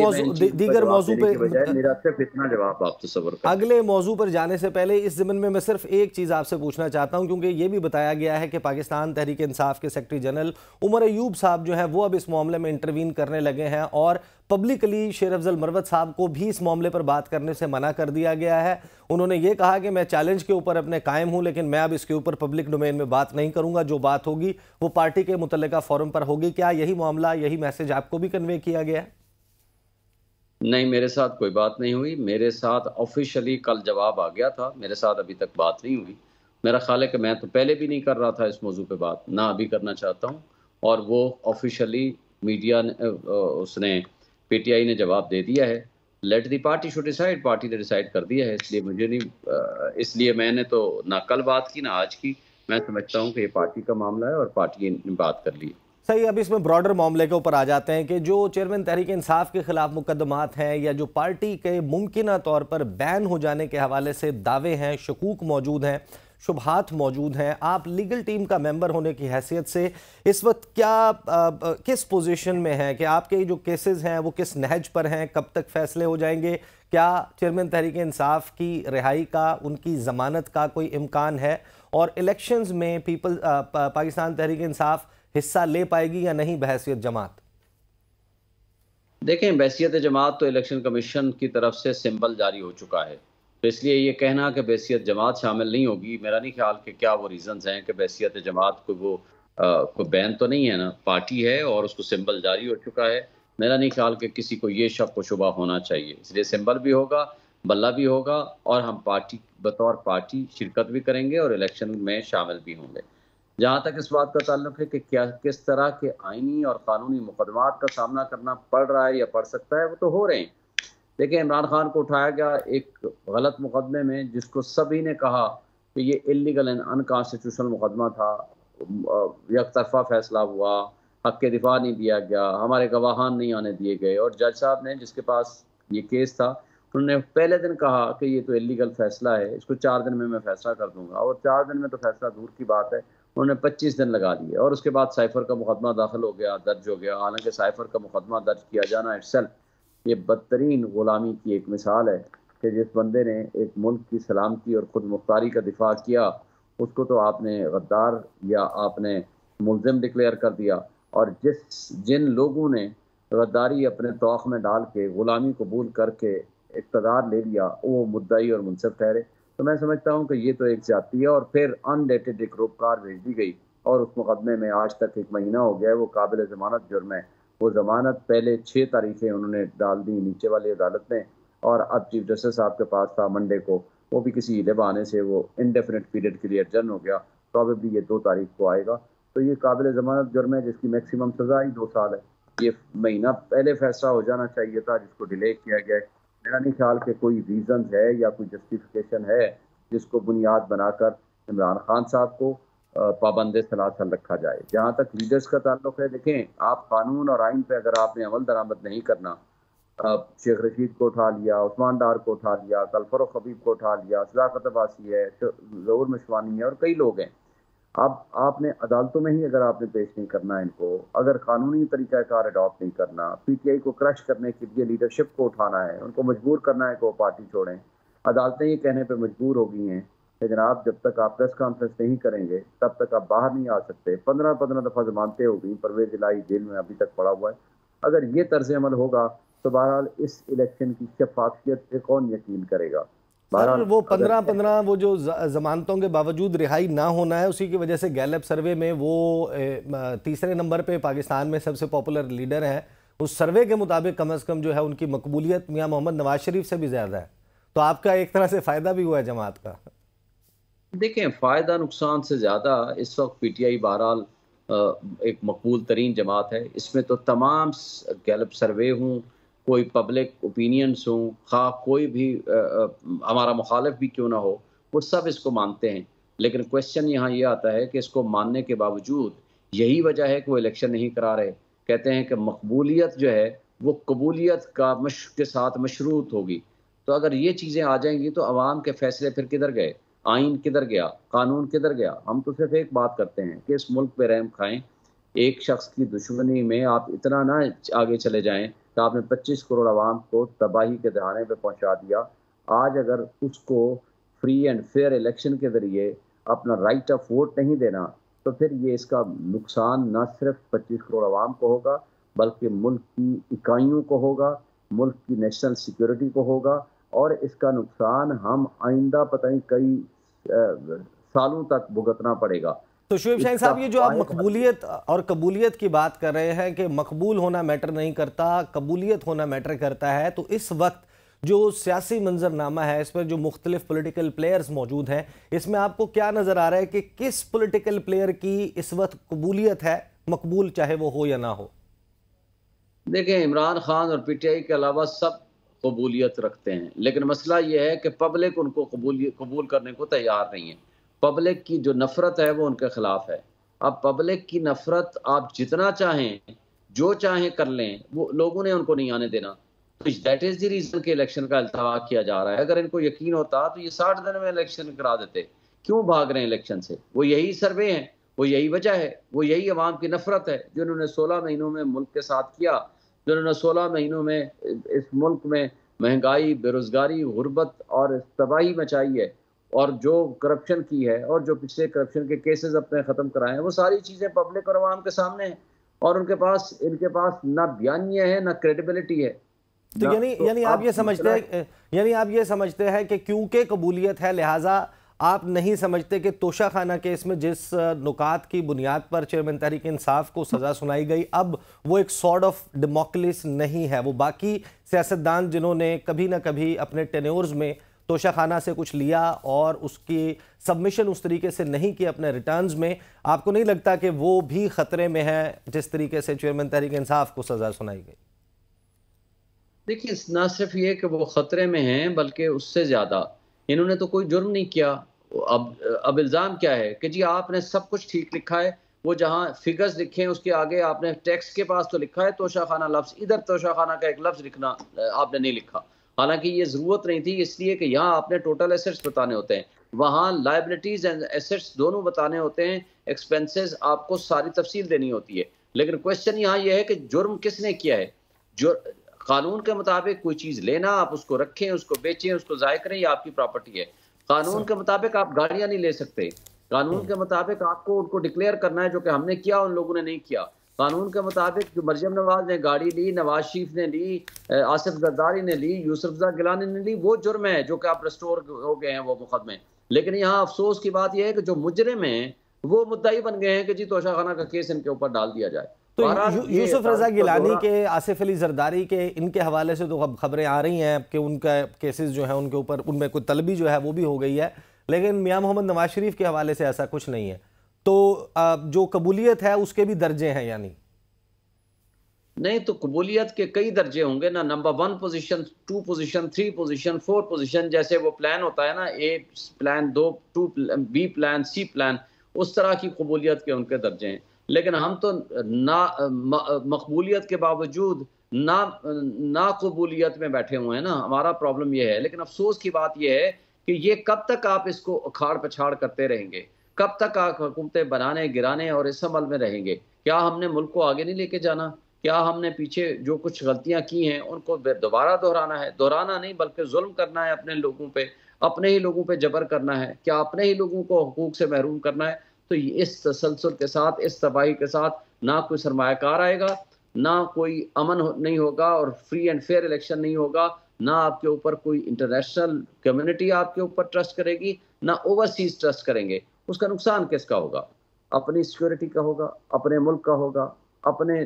मौजू पे मेरा सिर्फ इतना जवाब आप तसव्वुर करें। अगले मौजू पर जाने से पहले इस ज़मन में मैं सिर्फ एक चीज़ आपसे पूछना चाहता हूँ, क्योंकि ये भी बताया गया है कि पाकिस्तान तहरीक इंसाफ के सेक्रेटरी जनरल उमर अयूब साहब जो हैं वो अब इस मामले में इंटरवीन करने लगे हैं, और पब्लिकली शेर अफजल मरवत साहब को भी इस मामले पर बात करने से मना कर दिया गया है। उन्होंने ये कहा कि मैं चैलेंज के ऊपर अपने कायम हूँ, लेकिन मैं अब इसके ऊपर पब्लिक डोमेन में बात नहीं करूँगा, जो बात होगी वो पार्टी के मुतल्लिका फोरम पर होगी। क्या यही मामला, यही मैसेज आपको भी कन्वे किया गया है? नहीं, मेरे साथ कोई बात नहीं हुई। मेरे साथ ऑफ़िशियली कल जवाब आ गया था, मेरे साथ अभी तक बात नहीं हुई। मेरा ख़्याल है कि मैं तो पहले भी नहीं कर रहा था इस मौज़ू पे बात, ना अभी करना चाहता हूँ और वो ऑफ़िशियली मीडिया ने उसने पीटीआई ने जवाब दे दिया है। Let the party should decide, party ने डिसाइड कर दिया है, इसलिए मुझे नहीं इसलिए मैंने तो ना कल बात की, ना आज की। मैं समझता हूँ कि ये पार्टी का मामला है और पार्टी ने बात कर ली। सही, अब इसमें ब्रॉडर मामले के ऊपर आ जाते हैं कि जो चेयरमैन तहरीक इंसाफ के खिलाफ मुकदमात हैं या जो पार्टी के मुमकिन तौर पर बैन हो जाने के हवाले से दावे हैं, शकूक मौजूद हैं, शुबहात मौजूद हैं, आप लीगल टीम का मेंबर होने की हैसियत से इस वक्त किस पोजीशन में हैं कि आपके जो केसेस हैं वो किस नहज पर हैं, कब तक फैसले हो जाएंगे? क्या चेयरमैन तहरीक इंसाफ की रिहाई का, उनकी ज़मानत का कोई इम्कान है? और इलेक्शंस में पाकिस्तान तहरीक इंसाफ हिस्सा ले पाएगी या नहीं बहैसियत जमात? देखें, बहैसियत जमात तो इलेक्शन कमीशन की तरफ से सिंबल जारी हो चुका है, तो इसलिए ये कहना कि बहैसियत जमात शामिल नहीं होगी, मेरा नहीं ख्याल कि क्या वो रीज़न्स हैं कि बहैसियत जमात को वो कोई बैन तो नहीं है ना, पार्टी है और उसको सिंबल जारी हो चुका है। मेरा नहीं ख्याल कि किसी को ये शक व शुबा होना चाहिए, इसलिए सिंबल भी होगा, बल्ला भी होगा और हम पार्टी बतौर पार्टी शिरकत भी करेंगे और इलेक्शन में शामिल भी होंगे। जहाँ तक इस बात का ताल्लुक है कि क्या किस तरह के आईनी और कानूनी मुकदमात का सामना करना पड़ रहा है या पड़ सकता है, वो तो हो रहे हैं। देखिए, इमरान खान को उठाया गया एक गलत मुकदमे में जिसको सभी ने कहा कि ये इलीगल एंड अनकॉन्स्टिट्यूशनल मुकदमा था। एक तरफा फैसला हुआ, हक के दिफा नहीं दिया गया, हमारे गवाहान नहीं आने दिए गए और जज साहब ने जिसके पास ये केस था उन्होंने पहले दिन कहा कि ये तो इलीगल फैसला है, इसको 4 दिन में मैं फैसला कर दूंगा और 4 दिन में तो फैसला दूर की बात है, उन्होंने 25 दिन लगा दिए और उसके बाद साइफर का मुकदमा दाखिल हो गया, दर्ज हो गया। हालांकि साइफर का मुकदमा दर्ज किया जाना इटसेल्फ ये बदतरीन गुलामी की एक मिसाल है कि जिस बंदे ने एक मुल्क की सलामती और खुद मुख्तारी का दिफा किया उसको तो आपने गद्दार या आपने मुल्जिम डिक्लेयर कर दिया और जिन लोगों ने गद्दारी अपने तौख में डाल के गुलामी कबूल करके इक़्तिदार ले लिया वो मुद्दई और मुनसिफ ठहरे। तो मैं समझता हूँ कि ये तो एक ज़्यादती है और फिर अनडेटेड एक रोपकार भेज दी गई और उस मुकदमे में आज तक 1 महीना हो गया है, वो काबिल ज़मानत जुर्म है। वो ज़मानत पहले 6 तारीखें उन्होंने डाल दी नीचे वाली अदालत ने और अब चीफ जस्टिस साहब के पास था मंडे को, वो भी किसी हीले बहाने से वो इंडेफिनिट पीरियड के लिए एडजर्न हो गया, प्रॉबेबली ये 2 तारीख को आएगा। तो ये काबिल ज़मानत जुर्म है जिसकी मैक्सिमम सज़ा ही 2 साल है। ये महीना पहले फैसला हो जाना चाहिए था जिसको डिले किया गया है। मेरा नहीं ख्याल कि कोई रीज़न है या कोई जस्टिफिकेशन है जिसको बुनियाद बनाकर इमरान खान साहब को पाबंद सलासल रखा जाए। जहाँ तक लीडर्स का ताल्लुक है, देखें, आप कानून और आइन पे अगर आपने अमल दरामद नहीं करना, शेख रशीद को उठा लिया, उस्मान डार को उठा लिया, कल फरोख हबीब को उठा लिया, सदाकत अब्बासी है, ज़हूर मशवानी है और कई लोग हैं। अब आपने अदालतों में ही अगर आपने पेश नहीं करना इनको, अगर कानूनी तरीक़ाकार अडॉप्ट नहीं करना, पीटीआई को क्रश करने के लिए लीडरशिप को उठाना है, उनको मजबूर करना है कि वो पार्टी छोड़ें। अदालतें ये कहने पे मजबूर हो गई हैं कि जनाब जब तक आप प्रेस कॉन्फ्रेंस नहीं करेंगे तब तक आप बाहर नहीं आ सकते। 15-15 दफ़ा ज़मानतें हो गई, परवेज़ इलाही जेल में अभी तक पड़ा हुआ है। अगर ये तर्ज अमल होगा तो बहरहाल इस इलेक्शन की शफाफियत पे कौन यकीन करेगा। सर, वो 15-15 वो जो जमानतों के बावजूद रिहाई ना होना है, उसी की वजह से गैलप सर्वे में वो तीसरे नंबर पे पाकिस्तान में सबसे पॉपुलर लीडर हैं। उस सर्वे के मुताबिक कम अज़ कम जो है उनकी मकबूलियत मियां मोहम्मद नवाज शरीफ से भी ज़्यादा है। तो आपका एक तरह से फ़ायदा भी हुआ है जमात का। देखें, फ़ायदा नुकसान से ज़्यादा इस वक्त पीटीआई बहरहाल एक मकबूल तरीन जमात है। इसमें तो तमाम गैलप सर्वे हों, कोई पब्लिक ओपिनियंस हों, खा कोई भी हमारा मुखालिफ भी क्यों ना हो, वो सब इसको मानते हैं। लेकिन क्वेश्चन यहाँ ये आता है कि इसको मानने के बावजूद यही वजह है कि वो इलेक्शन नहीं करा रहे। कहते हैं कि मकबूलियत जो है वो कबूलियत का के साथ मशरूत होगी। तो अगर ये चीज़ें आ जाएंगी तो अवाम के फैसले फिर किधर गए? आइन किधर गया? कानून किधर गया? हम तो सिर्फ एक बात करते हैं कि इस मुल्क पे रहम खाएं। एक शख्स की दुश्मनी में आप इतना ना आगे चले जाएं कि आपने 25 करोड़ आवाम को तबाही के दहाने पे पहुंचा दिया। आज अगर उसको फ्री एंड फेयर इलेक्शन के ज़रिए अपना राइट ऑफ वोट नहीं देना तो फिर ये इसका नुकसान न सिर्फ 25 करोड़ आवाम को होगा बल्कि मुल्क की इकाइयों को होगा, मुल्क की नेशनल सिक्योरिटी को होगा और इसका नुकसान हम आइंदा पता नहीं कई सालों तक भुगतना पड़ेगा। तो शुएब शाहीन साहब, ये जो आप मकबूलियत और कबूलियत की बात कर रहे हैं कि मकबूल होना मैटर नहीं करता, कबूलियत होना मैटर करता है, तो इस वक्त जो सियासी मंजरनामा है, इस पर जो मुख्तलिफ पॉलिटिकल प्लेयर्स मौजूद हैं, इसमें आपको क्या नज़र आ रहा है कि किस पॉलिटिकल प्लेयर की इस वक्त कबूलियत है, मकबूल चाहे वो हो या ना हो? देखिए, इमरान खान और पीटीआई के अलावा सब कबूलियत रखते हैं, लेकिन मसला ये है कि पब्लिक उनको कबूल करने को तैयार नहीं है। पब्लिक की जो नफरत है वो उनके खिलाफ है। अब पब्लिक की नफरत आप जितना चाहें, जो चाहें कर लें, वो लोगों ने उनको नहीं आने देना। तो दैट इज द रीजन के इलेक्शन का अल्तवा किया जा रहा है। अगर इनको यकीन होता तो ये 60 दिन में इलेक्शन करा देते। क्यों भाग रहे हैं इलेक्शन से? वो यही सर्वे हैं, वो यही वजह है, वो यही अवाम की नफरत है जो इन्होंने 16 महीनों में मुल्क के साथ किया, जो इन्होंने 16 महीनों में इस मुल्क में महंगाई, बेरोजगारी, गुर्बत और तबाही मचाई है, और जो करप्शन की है, और जो पिछले करप्शन के केसेस अपने ख़त्म कराए हैं, वो सारी चीज़ें पब्लिक और अवाम के सामने हैं। और इनके पास ना बयानिया है, ना क्रेडिबिलिटी है। तो यानी आप ये समझते हैं कि क्योंकि कबूलियत है, लिहाजा आप नहीं समझते कि तोशा खाना केस में जिस नुकात की बुनियाद पर चेयरमैन तहरीक इंसाफ को सज़ा सुनाई गई, अब वो एक सॉर्ट ऑफ डेमोक्रेसी नहीं है। वो बाकी सियासतदान जिन्होंने कभी ना कभी अपने टेन्योर्स में तोशा खाना से कुछ लिया और उसकी सबमिशन उस तरीके से नहीं की अपने रिटर्न्स में, आपको नहीं लगता कि वो भी खतरे में है जिस तरीके से चेयरमैन तहरीक इंसाफ को सज़ा सुनाई गई? देखिए, ना सिर्फ ये कि वो खतरे में हैं, बल्कि उससे ज़्यादा इन्होंने तो कोई जुर्म नहीं किया। अब इल्ज़ाम क्या है कि जी आपने सब कुछ ठीक लिखा है, वो जहाँ फिगर्स लिखे हैं उसके आगे आपने टेक्स्ट के पास तो लिखा है तोशा खाना लफ्ज़, इधर तोशा खाना का एक लफ्ज़ लिखना आपने नहीं लिखा। हालांकि ये ज़रूरत नहीं थी, इसलिए कि यहाँ आपने टोटल एसेट्स बताने होते हैं, वहाँ लायबिलिटीज़ एंड एसेट्स दोनों बताने होते हैं, एक्सपेंसेस आपको सारी तफसील देनी होती है। लेकिन क्वेश्चन यहाँ ये है कि जुर्म किसने किया है? जो कानून के मुताबिक कोई चीज़ लेना, आप उसको रखें, उसको बेचें, उसको ज़ाय करें, ये आपकी प्रॉपर्टी है। कानून के मुताबिक आप गाड़ियाँ नहीं ले सकते। कानून के मुताबिक आपको उनको डिक्लेयर करना है, जो कि हमने किया, उन लोगों ने नहीं किया। कानून के मुताबिक जो मरियम नवाज ने गाड़ी ली, नवाज शरीफ ने ली, आसिफ जरदारी ने ली, यूसुफजई गिलानी ने ली, वो जुर्म है जो कि आप रिस्टोर हो गए हैं वो मुकदमे। लेकिन यहाँ अफसोस की बात यह है कि जो मुजरिम हैं वो मुद्दाई बन गए हैं कि जी तोशा खाना का केस इनके ऊपर डाल दिया जाए। तो यूसुफ रजा गिलानी के, आसिफ अली जरदारी के, इनके हवाले से तो अब खबरें आ रही हैं कि उनका केसेस जो है उनके ऊपर, उनमें कोई तलबी जो है वो भी हो गई है, लेकिन मियां मोहम्मद नवाज शरीफ के हवाले से ऐसा कुछ नहीं है। तो जो कबूलियत है उसके भी दर्जे हैं? यानी नहीं, तो कबूलियत के कई दर्जे होंगे ना। Number 1 position, 2 position, 3 position, 4 position, जैसे वो प्लान होता है ना, ए प्लान 2 बी प्लान, सी प्लान, उस तरह की कबूलियत के उनके दर्जे हैं। लेकिन हम तो ना मकबूलियत के बावजूद ना कबूलियत में बैठे हुए हैं ना। हमारा प्रॉब्लम ये है। लेकिन अफसोस की बात यह है कि ये कब तक आप इसको अखाड़ पछाड़ करते रहेंगे? कब तक आप हुकूमतें बनाने, गिराने और इस अमल में रहेंगे? क्या हमने मुल्क को आगे नहीं लेके जाना? क्या हमने पीछे जो कुछ गलतियां की हैं उनको दोबारा दोहराना है? दोहराना नहीं, बल्कि जुल्म करना है अपने लोगों पे, अपने ही लोगों पे जबर करना है। क्या अपने ही लोगों को हुकूक से महरूम करना है? तो इस तसलसल के साथ, इस तबाही के साथ ना कोई सरमायाकार आएगा, ना कोई अमन नहीं होगा और फ्री एंड फेयर इलेक्शन नहीं होगा, ना आपके ऊपर कोई इंटरनेशनल कम्युनिटी आपके ऊपर ट्रस्ट करेगी, ना ओवरसीज ट्रस्ट करेंगे। उसका नुकसान किसका होगा? अपनी सिक्योरिटी का होगा, अपने मुल्क का होगा, अपने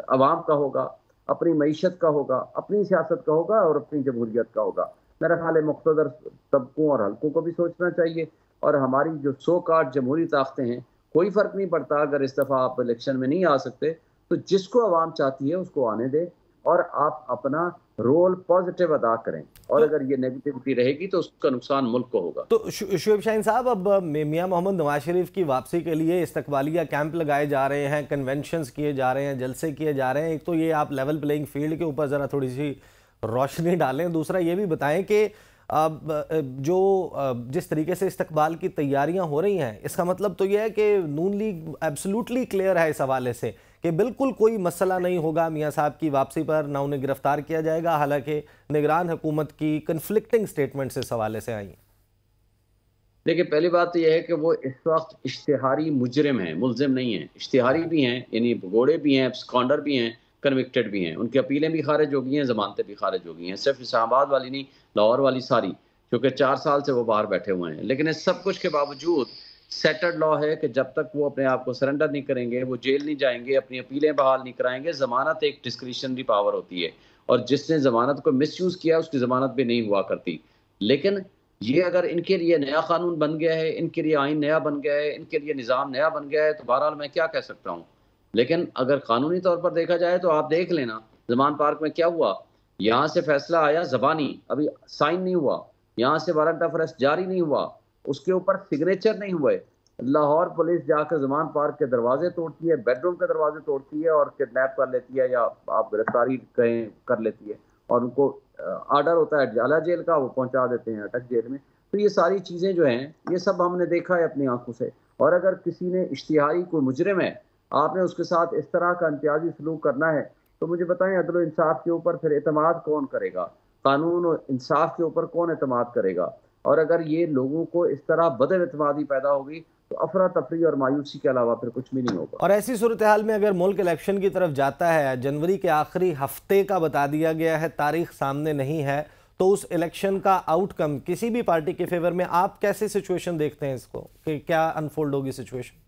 अवाम का होगा, अपनी मईशत का होगा, अपनी सियासत का होगा और अपनी जमहूरियत का होगा। मेरा ख्याल है मुख्तदर तबकों और हल्कों को भी सोचना चाहिए। और हमारी जो सो कार्ड जमहूरी ताकतें हैं, कोई फ़र्क नहीं पड़ता अगर इस दफ़ा आप इलेक्शन में नहीं आ सकते, तो जिसको अवाम चाहती है उसको आने दे और आप अपना रोल पॉजिटिव अदा करें। और अगर ये नेगेटिविटी रहेगी तो उसका नुकसान मुल्क को होगा। तो शुएब शाहीन साहब, अब मियां मोहम्मद नवाज शरीफ की वापसी के लिए इस्तकबालिया कैंप लगाए जा रहे हैं, कन्वेंशंस किए जा रहे हैं, जलसे किए जा रहे हैं। एक तो ये आप लेवल प्लेइंग फील्ड के ऊपर ज़रा थोड़ी सी रोशनी डालें, दूसरा ये भी बताएं कि अब जो जिस तरीके से इस्तकबाल की तैयारियां हो रही हैं, इसका मतलब तो यह है कि नून लीग एब्सोल्युटली क्लियर है इस हवाले से कि बिल्कुल कोई मसला नहीं होगा मियां साहब की वापसी पर, ना उन्हें गिरफ्तार किया जाएगा। हालांकि निगरान हुकूमत की कन्फ्लिक्टिंग स्टेटमेंट्स इस हवाले से आई। देखिए, पहली बात तो यह है कि वो इस वक्त इश्तिहारी मुजरिम हैं, मुलजिम नहीं है। इश्तिहारी भी हैं, यानी भगोड़े भी हैं, स्कॉन्डर भी हैं, कन्विक्टेड भी हैं। उनकी अपीलें भी खारिज हो गई हैं, जमानतें भी खारिज हो गई हैं। सिर्फ इस्लामाबाद वाली नहीं, लाहौर वाली सारी, क्योंकि 4 साल से वो बाहर बैठे हुए हैं। लेकिन इस सब कुछ के बावजूद सेटल्ड लॉ है कि जब तक वो अपने आप को सरेंडर नहीं करेंगे, वो जेल नहीं जाएंगे, अपनी अपीलें बहाल नहीं कराएंगे। ज़मानत एक डिस्क्रिशनरी पावर होती है और जिसने ज़मानत को मिसयूज़ किया उसकी ज़मानत भी नहीं हुआ करती। लेकिन ये अगर इनके लिए नया कानून बन गया है, इनके लिए आइन नया बन गया है, इनके लिए निज़ाम नया बन गया है, तो बहरहाल मैं क्या कह सकता हूँ। लेकिन अगर कानूनी तौर पर देखा जाए तो आप देख लेना ज़मान पार्क में क्या हुआ। यहाँ से फैसला आया ज़बानी, अभी साइन नहीं हुआ, यहाँ से वारंट ऑफ अरेस्ट जारी नहीं हुआ, उसके ऊपर सिग्नेचर नहीं हुए। लाहौर पुलिस जाकर ज़मान पार्क के दरवाजे तोड़ती है, बेडरूम के दरवाजे तोड़ती है और किडनैप कर लेती है या आप गिरफ्तारी कहें कर लेती है और उनको ऑर्डर होता है जाला जेल का, वो पहुंचा देते हैं अटक जेल में। तो ये सारी चीज़ें जो हैं ये सब हमने देखा है अपनी आंखों से। और अगर किसी ने इश्तिहारी कोई मुजरिम है, आपने उसके साथ इस तरह का इम्तियाजी सलूक करना है तो मुझे बताएं अदल इंसाफ के ऊपर फिर एतमाद कौन करेगा, कानून और इंसाफ के ऊपर कौन एतमाद करेगा। और अगर ये लोगों को इस तरह बदल एतमादी पैदा होगी तो अफरा तफरी और मायूसी के अलावा फिर कुछ भी नहीं होगा। और ऐसी सूरत हाल में अगर मुल्क इलेक्शन की तरफ जाता है, जनवरी के आखिरी हफ्ते का बता दिया गया है, तारीख सामने नहीं है, तो उस इलेक्शन का आउटकम किसी भी पार्टी के फेवर में आप कैसे सिचुएशन देखते हैं इसको कि क्या अनफोल्ड होगी सिचुएशन?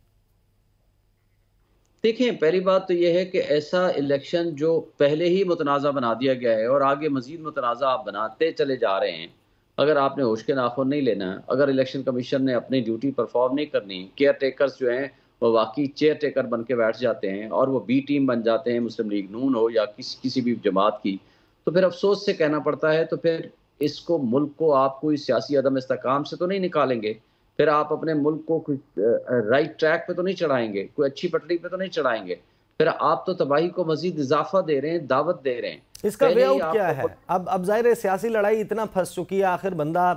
देखें, पहली बात तो यह है कि ऐसा इलेक्शन जो पहले ही मुतनाज़ा बना दिया गया है और आगे मजीद मुतनाज़ा आप बनाते चले जा रहे हैं, अगर आपने होश के नाखून नहीं लेना है, अगर इलेक्शन कमीशन ने अपनी ड्यूटी परफॉर्म नहीं करनी, केयर टेकर्स जो हैं वो वाकई चेयर टेकर बन के बैठ जाते हैं और वो बी टीम बन जाते हैं, मुस्लिम लीग नून हो या किसी भी जमात की, तो फिर अफसोस से कहना पड़ता है, तो फिर इसको मुल्क को आप कोई सियासी अदम इस्तेकाम से तो नहीं निकालेंगे, फिर आप अपने मुल्क को राइट ट्रैक पे तो नहीं चढ़ाएंगे, कोई अच्छी पटरी पे तो नहीं चढ़ाएंगे, फिर आप तो तबाही को मजीद इजाफा दे रहे हैं, दावत दे रहे हैं। इसका वे आउट क्या है? अब जाहिर है सियासी लड़ाई इतना फंस चुकी है, आखिर बंदा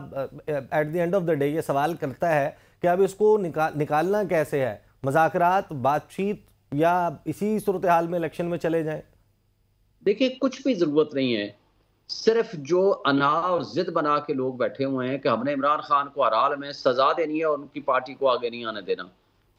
at the end of the day ये सवाल करता है कि अब इसको निकालना कैसे है, मज़ाकरात, बातचीत या इसी सूरत हाल में इलेक्शन में चले जाएं? देखिए, कुछ भी जरूरत नहीं है, सिर्फ जो अना और जिद बना के लोग बैठे हुए हैं कि हमने इमरान खान को हराल में सजा देनी है और उनकी पार्टी को आगे नहीं आने देना।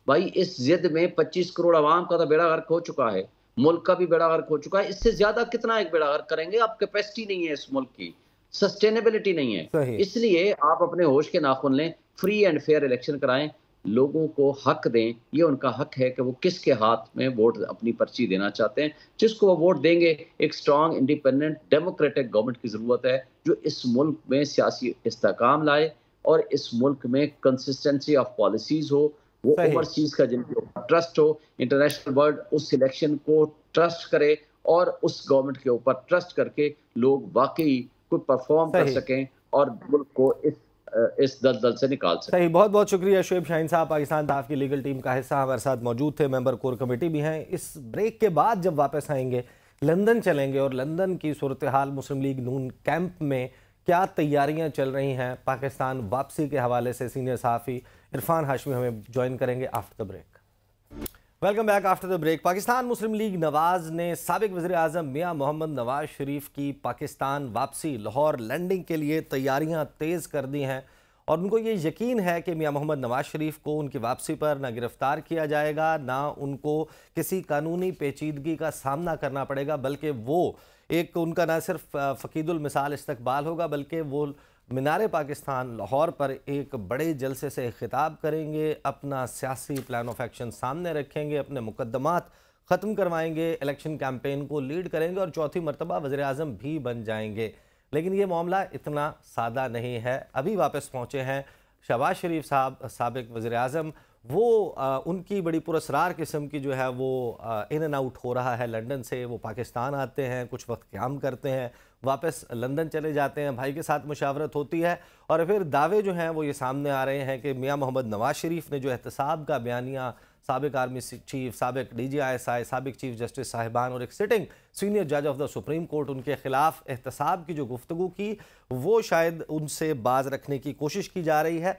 भाई, इस जिद में 25 करोड़ आवाम का तो बेड़ा गर्क हो चुका है, मुल्क का भी बेड़ा गर्क हो चुका है। इससे ज्यादा कितना एक बेड़ा गर्क करेंगे? अब कैपेसिटी नहीं है इस मुल्क की, सस्टेनेबिलिटी नहीं है। इसलिए आप अपने होश के नाखून लें, फ्री एंड फेयर इलेक्शन कराएं, लोगों को हक दें। ये उनका हक है कि वो किसके हाथ में वोट अपनी पर्ची देना चाहते हैं, जिसको वो वोट देंगे। एक स्ट्रॉन्ग इंडिपेंडेंट डेमोक्रेटिक गवर्नमेंट की जरूरत है जो इस मुल्क में सियासी इस्तेकाम लाए और इस मुल्क में कंसिस्टेंसी ऑफ पॉलिसीज हो, वो ओवरसीज का जिनके ऊपर ट्रस्ट हो, इंटरनेशनल वर्ल्ड उस सिलेक्शन को ट्रस्ट करे और उस गवर्नमेंट के ऊपर ट्रस्ट करके लोग वाकई कुछ परफॉर्म कर सकें और मुल्क को इस दलदल से निकाल सकें। सही, बहुत बहुत शुक्रिया शुएब शाहीन साहब, पाकिस्तान तहफ़ की लीगल टीम का हिस्सा हमारे साथ मौजूद थे, मेंबर कोर कमेटी भी हैं। इस ब्रेक के बाद जब वापस आएंगे लंदन चलेंगे और लंदन की सूरत हाल मुस्लिम लीग नून कैंप में क्या तैयारियां चल रही हैं पाकिस्तान वापसी के हवाले से सीनियर सहाफ़ी इरफान हाशमी हमें ज्वाइन करेंगे after the break. Welcome back after the break. Pakistan Muslim League Nawaz ने साबिक वज़ीर आज़म मियां मोहम्मद नवाज शरीफ की पाकिस्तान वापसी लाहौर लैंडिंग के लिए तैयारियां तेज़ कर दी हैं और उनको ये यकीन है कि मियां मोहम्मद नवाज शरीफ को उनकी वापसी पर ना गिरफ्तार किया जाएगा, ना उनको किसी कानूनी पेचीदगी का सामना करना पड़ेगा, बल्कि वो एक उनका ना सिर्फ फ़कीदुल मिसाल इस्तकबाल होगा बल्कि वो मीनार पाकिस्तान लाहौर पर एक बड़े जलसे से खिताब करेंगे, अपना सियासी प्लान ऑफ एक्शन सामने रखेंगे, अपने मुकदमात ख़त्म करवाएंगे, इलेक्शन कैंपेन को लीड करेंगे और चौथी मरतबा वज़ीर आज़म भी बन जाएंगे। लेकिन ये मामला इतना सादा नहीं है। अभी वापस पहुँचे हैं शहबाज शरीफ साहब, साबिक वज़ीर आज़म, वो उनकी बड़ी पुरस्रार किस्म की जो है वो इन एंड आउट हो रहा है लंदन से। वो पाकिस्तान आते हैं, कुछ वक्त क़याम करते हैं, वापस लंदन चले जाते हैं, भाई के साथ मुशावरत होती है और फिर दावे जो हैं वो ये सामने आ रहे हैं कि मियां मोहम्मद नवाज शरीफ ने जो एहतसाब का बयानिया साबिक आर्मी चीफ, साबिक DGI, साबिक चीफ जस्टिस साहिबान और एक सिटिंग सीनियर जज ऑफ द सुप्रीम कोर्ट उनके खिलाफ एहतसाब की जो गुफ्तगू की, वो शायद उनसे बाज रखने की कोशिश की जा रही है।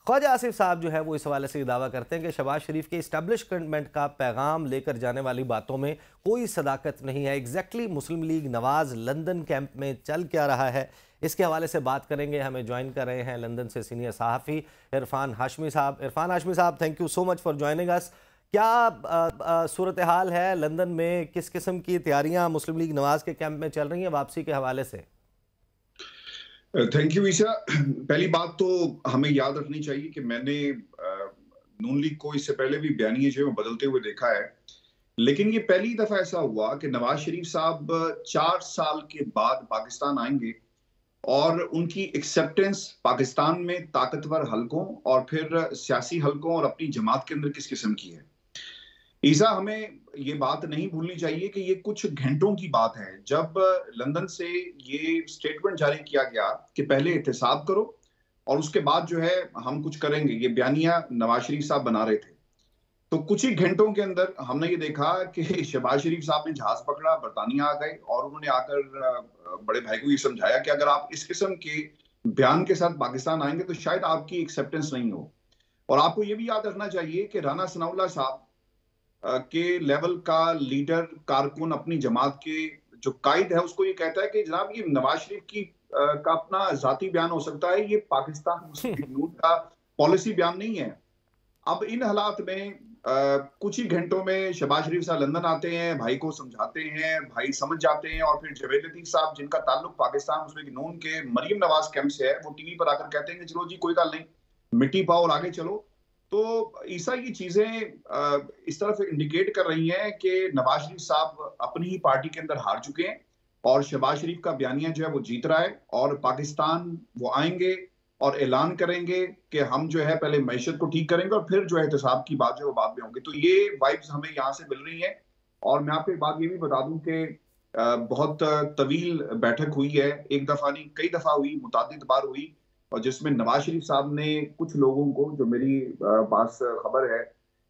ख्वाजा आसिफ साहब जो है वो इस हवाले से दावा करते हैं कि शहबाज शरीफ के इस्टेब्लिशमेंट का पैगाम लेकर जाने वाली बातों में कोई सदाकत नहीं है। एग्जैक्टली मुस्लिम लीग नवाज लंदन कैंप में चल क्या रहा है, इसके हवाले से बात करेंगे। हमें ज्वाइन कर रहे हैं लंदन से सीनियर सहाफ़ी इरफान हाशमी साहब। इरफान हाशमी साहब, thank you so much for joining us. क्या सूरत हाल है लंदन में, किस किस्म की तैयारियाँ मुस्लिम लीग नवाज के कैंप में चल रही हैं वापसी के हवाले से? थैंक यू ईसा। पहली बात तो हमें याद रखनी चाहिए कि मैंने नून लीग को इससे पहले भी बयानिए जो है बदलते हुए देखा है, लेकिन ये पहली दफा ऐसा हुआ कि नवाज शरीफ साहब 4 साल के बाद पाकिस्तान आएंगे और उनकी एक्सेप्टेंस पाकिस्तान में ताकतवर हलकों और फिर सियासी हलकों और अपनी जमात के अंदर किस किस्म की है। ईसा, हमें ये बात नहीं भूलनी चाहिए कि ये कुछ घंटों की बात है जब लंदन से ये स्टेटमेंट जारी किया गया कि पहले एहतसाब करो और उसके बाद जो है हम कुछ करेंगे। ये बयानिया नवाज शरीफ साहब बना रहे थे, तो कुछ ही घंटों के अंदर हमने ये देखा कि शहबाज शरीफ साहब ने जहाज पकड़ा, बरतानिया आ गए और उन्होंने आकर बड़े भाई को ये समझाया कि अगर आप इस किस्म के बयान के साथ पाकिस्तान आएंगे तो शायद आपकी एक्सेप्टेंस नहीं हो। और आपको ये भी याद रखना चाहिए कि राना सनाउल्लाह साहब के लेवल का लीडर कारकुन अपनी जमात के जो कायद है उसको ये कहता है कि जनाब ये नवाज शरीफ की का अपना जाती बयान हो सकता है, ये पाकिस्तान मुस्लिम लीग का पॉलिसी बयान नहीं है। अब इन हालात में कुछ ही घंटों में शहबाज शरीफ साहब लंदन आते हैं, भाई को समझाते हैं, भाई समझ जाते हैं और फिर जवेद लतीफ साहब जिनका ताल्लुक पाकिस्तान मुस्लिम लीग नून के मरियम नवाज कैंप से है, वो टीवी पर आकर कहते हैं कि चलो जी कोई गल नहीं, मिट्टी पाओ और आगे चलो। तो ईसा ये चीजें इस तरफ इंडिकेट कर रही हैं कि नवाज शरीफ साहब अपनी ही पार्टी के अंदर हार चुके हैं और शहबाज शरीफ का बयानिया जो है वो जीत रहा है और पाकिस्तान वो आएंगे और ऐलान करेंगे कि हम जो है पहले मईशत को ठीक करेंगे और फिर जो है एहतसाब की बात जो है वो बाद में होंगी। तो ये वाइब्स हमें यहाँ से मिल रही हैं। और मैं आपको एक बात ये भी बता दूं कि बहुत तवील बैठक हुई है, एक दफा नहीं कई दफा हुई, मुतादिद बार हुई, और जिसमें नवाज शरीफ साहब ने कुछ लोगों को, जो मेरी पास खबर है,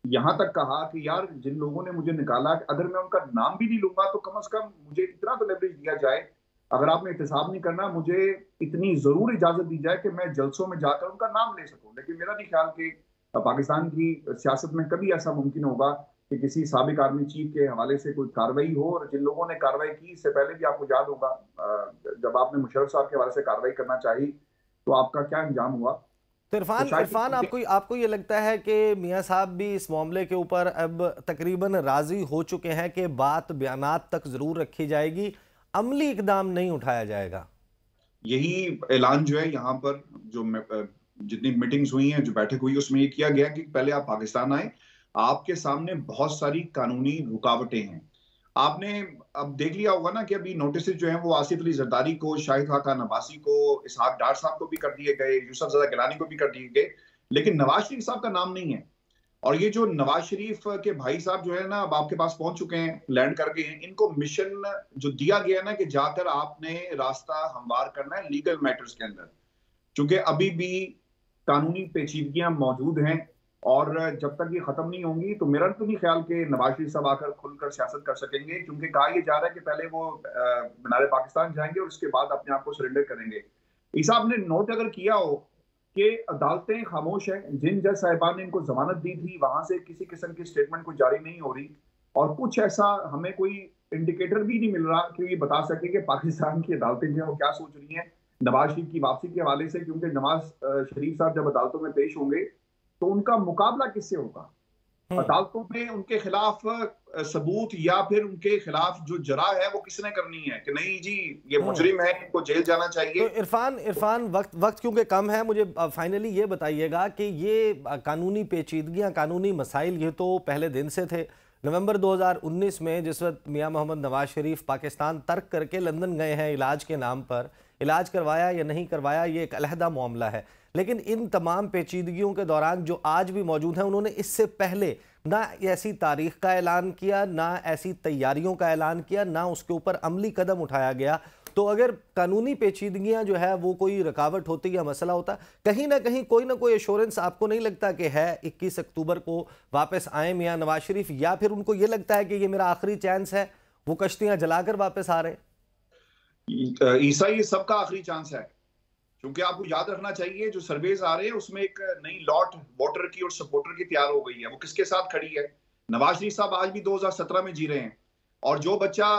यहाँ तक कहा कि यार जिन लोगों ने मुझे निकाला, अगर मैं उनका नाम भी नहीं लूंगा तो कम से कम मुझे इतना तो लेवरेज दिया जाए, अगर आपने एहतसाब नहीं करना मुझे इतनी जरूर इजाजत दी जाए कि मैं जलसों में जाकर उनका नाम ले सकूं। लेकिन मेरा नहीं ख्याल कि पाकिस्तान की सियासत में कभी ऐसा मुमकिन होगा कि किसी साबिक आर्मी चीफ के हवाले से कोई कार्रवाई हो। और जिन लोगों ने कार्रवाई की, इससे पहले भी आपको याद होगा जब आपने मुशर्रफ साहब के हवाले से कार्रवाई करना चाहिए तो आपका क्या अंजाम हुआ। तो इरफान आपको ये लगता है कि मियां साहब भी इस मामले के ऊपर अब तकरीबन राजी हो चुके हैं कि बात बयानात तक जरूर रखी जाएगी, अमली इकदाम नहीं उठाया जाएगा? यही ऐलान जो है यहाँ पर जो जितनी मीटिंग्स हुई हैं, जो बैठक हुई, उसमें ये किया गया कि पहले आप पाकिस्तान आए, आपके सामने बहुत सारी कानूनी रुकावटें हैं। आपने अब देख लिया होगा ना कि अभी नोटिस जो हैं वो आसिफ अली जरदारी को, शाहिद खान अब्बासी को, इसहाक डार साहब को भी कर दिए गए, यूसुफ ज़दा गिलानी को भी कर दिए गए, लेकिन नवाज शरीफ साहब का नाम नहीं है। और ये जो नवाज शरीफ के भाई साहब जो है ना, अब आपके पास पहुंच चुके हैं, लैंड कर गए हैं, इनको मिशन जो दिया गया ना कि जाकर आपने रास्ता हमवार करना है लीगल मैटर्स के अंदर, क्योंकि अभी भी कानूनी पेचीदगियां मौजूद हैं और जब तक ये खत्म नहीं होंगी तो मेरा तो नहीं ख्याल कि नवाज शरीफ साहब आकर खुलकर सियासत कर सकेंगे, क्योंकि कहा यह जा रहा है कि पहले वो मीनार पाकिस्तान जाएंगे और उसके बाद अपने आप को सरेंडर करेंगे। इस आपने नोट अगर किया हो कि अदालतें खामोश हैं, जिन जज साहिबान ने इनको जमानत दी थी वहां से किसी किस्म की स्टेटमेंट कोई जारी नहीं हो रही, और कुछ ऐसा हमें कोई इंडिकेटर भी नहीं मिल रहा कि ये बता सके कि पाकिस्तान की अदालतें जो है वो क्या सोच रही हैं नवाज शरीफ की वापसी के हवाले से। क्योंकि नवाज शरीफ साहब जब अदालतों में पेश होंगे तो उनका मुकाबला किससे होगा? अदालतों में उनके खिलाफ सबूत या फिर उनके खिलाफ जो जरा है वो किसने करनी है कि नहीं जी ये मुजरिम है, इनको जेल जाना चाहिए। तो इरफान वक्त क्योंकि कम है, मुझे फाइनली ये बताइएगा कि ये कानूनी पेचीदगियां, कानूनी मसाइल ये तो पहले दिन से थे। नवंबर 2019 में जिस वक्त मियां मोहम्मद नवाज शरीफ पाकिस्तान तर्क करके लंदन गए हैं इलाज के नाम पर, इलाज करवाया या नहीं करवाया ये एक अलहदा मामला है, लेकिन इन तमाम पेचीदगियों के दौरान जो आज भी मौजूद हैं, उन्होंने इससे पहले ना ऐसी तारीख का ऐलान किया, ना ऐसी तैयारियों का ऐलान किया, ना उसके ऊपर अमली कदम उठाया गया। तो अगर कानूनी पेचीदगियां जो है वो कोई रुकावट होती या मसला होता, कहीं ना कहीं कोई ना कोई एश्योरेंस आपको नहीं लगता कि है 21 अक्टूबर को वापस आए मियां नवाज शरीफ, या फिर उनको ये लगता है कि ये मेरा आखिरी चांस है, वो कश्तियां जलाकर वापस आ रहे हैं? ईसा ये सबका आखिरी चांस है, क्योंकि आपको याद रखना चाहिए जो सर्वेज आ रहे हैं उसमें एक नई लॉट वोटर की और सपोर्टर की तैयार हो गई है। वो किसके साथ खड़ी है? नवाज शरीफ साहब आज भी 2017 में जी रहे हैं, और जो बच्चा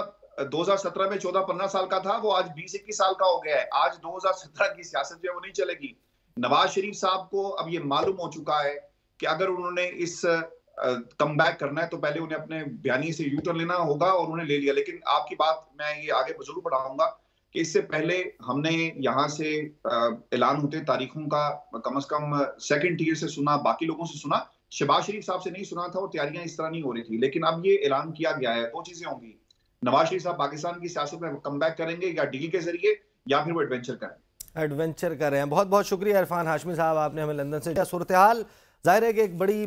2017 में 14-15 साल का था वो आज 20-21 साल का हो गया है। आज 2017 की सियासत जो है वो नहीं चलेगी। नवाज शरीफ साहब को अब ये मालूम हो चुका है कि अगर उन्होंने इस कम बैक करना है तो पहले उन्हें अपने बयानी से यू टर्न लेना होगा, और उन्होंने ले लिया। लेकिन आपकी बात मैं ये आगे जरूर बढ़ाऊंगा कि इससे पहले हमने यहाँ से ऐलान होते तारीखों का कम से कम सेकंड टियर से सुना, बाकी लोगों से सुना शहबाज शरीफ साहब से नहीं सुना था और तैयारियां इस तरह नहीं हो रही थी। लेकिन अब ये ऐलान किया गया है, दो चीजें होंगी, नवाज शरीफ साहब पाकिस्तान की सियासत में कम बैक करेंगे या डील के जरिए, या फिर वो एडवेंचर करेंगे। एडवेंचर कर रहे हैं। बहुत बहुत शुक्रिया इरफान हाशमी साहब, आपने हमें लंदन से। सूरत हाल जाहिर है कि एक बड़ी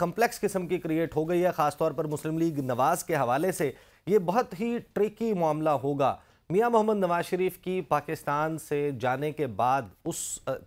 कम्प्लेक्स किस्म की क्रिएट हो गई है, ख़ासतौर पर मुस्लिम लीग नवाज़ के हवाले से ये बहुत ही ट्रिकी मामला होगा। मियां मोहम्मद नवाज शरीफ की पाकिस्तान से जाने के बाद उस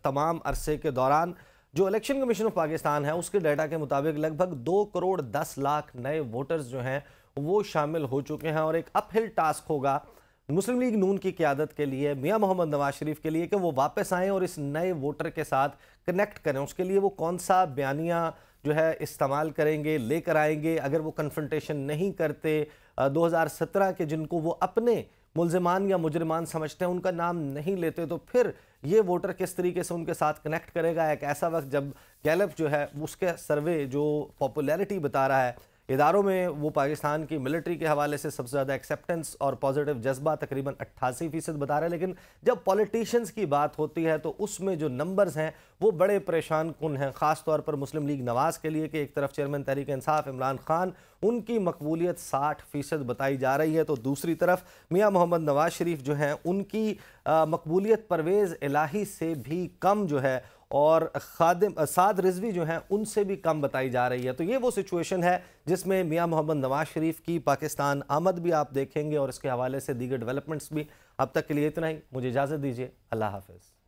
तमाम अरसे के दौरान जो इलेक्शन कमीशन ऑफ पाकिस्तान है उसके डाटा के मुताबिक लगभग 2 करोड़ 10 लाख नए वोटर्स जो हैं वो शामिल हो चुके हैं, और एक अपहिल टास्क होगा मुस्लिम लीग नून की क़यादत के लिए, मियां मोहम्मद नवाज शरीफ के लिए, कि वो वापस आएँ और इस नए वोटर के साथ कनेक्ट करें। उसके लिए वो कौन सा बयानिया जो है इस्तेमाल करेंगे, लेकर आएंगे। अगर वो कन्फ्रंटेशन नहीं करते 2017 के, जिनको वो अपने मुल्ज़िमान या मुजरिमान समझते हैं, उनका नाम नहीं लेते, तो फिर ये वोटर किस तरीके से उनके साथ कनेक्ट करेगा। एक ऐसा वक्त जब गैलप जो है उसके सर्वे जो पॉपुलैरिटी बता रहा है इदारों में, वो पाकिस्तान की मिलिट्री के हवाले से सबसे ज़्यादा एक्सेप्टेंस और पॉजिटिव जज्बा तकरीबन 88% बता रहे हैं, लेकिन जब पॉलिटिशियंस की बात होती है तो उसमें जो नंबर्स हैं वो बड़े परेशान कुन हैं, ख़ास तौर पर मुस्लिम लीग नवाज़ के लिए, कि एक तरफ चेयरमैन तहरीक इंसाफ इमरान खान, उनकी मकबूलियत 60% बताई जा रही है, तो दूसरी तरफ मियां मोहम्मद नवाज शरीफ जो हैं उनकी मकबूलियत परवेज़ इलाही से भी कम जो है, और खादिम साद रिजवी जो हैं उनसे भी कम बताई जा रही है। तो ये वो सिचुएशन है जिसमें मियां मोहम्मद नवाज शरीफ की पाकिस्तान आमद भी आप देखेंगे, और इसके हवाले से दीगर डेवलपमेंट्स भी। अब तक के लिए इतना ही, मुझे इजाज़त दीजिए। अल्लाह हाफ़िज़।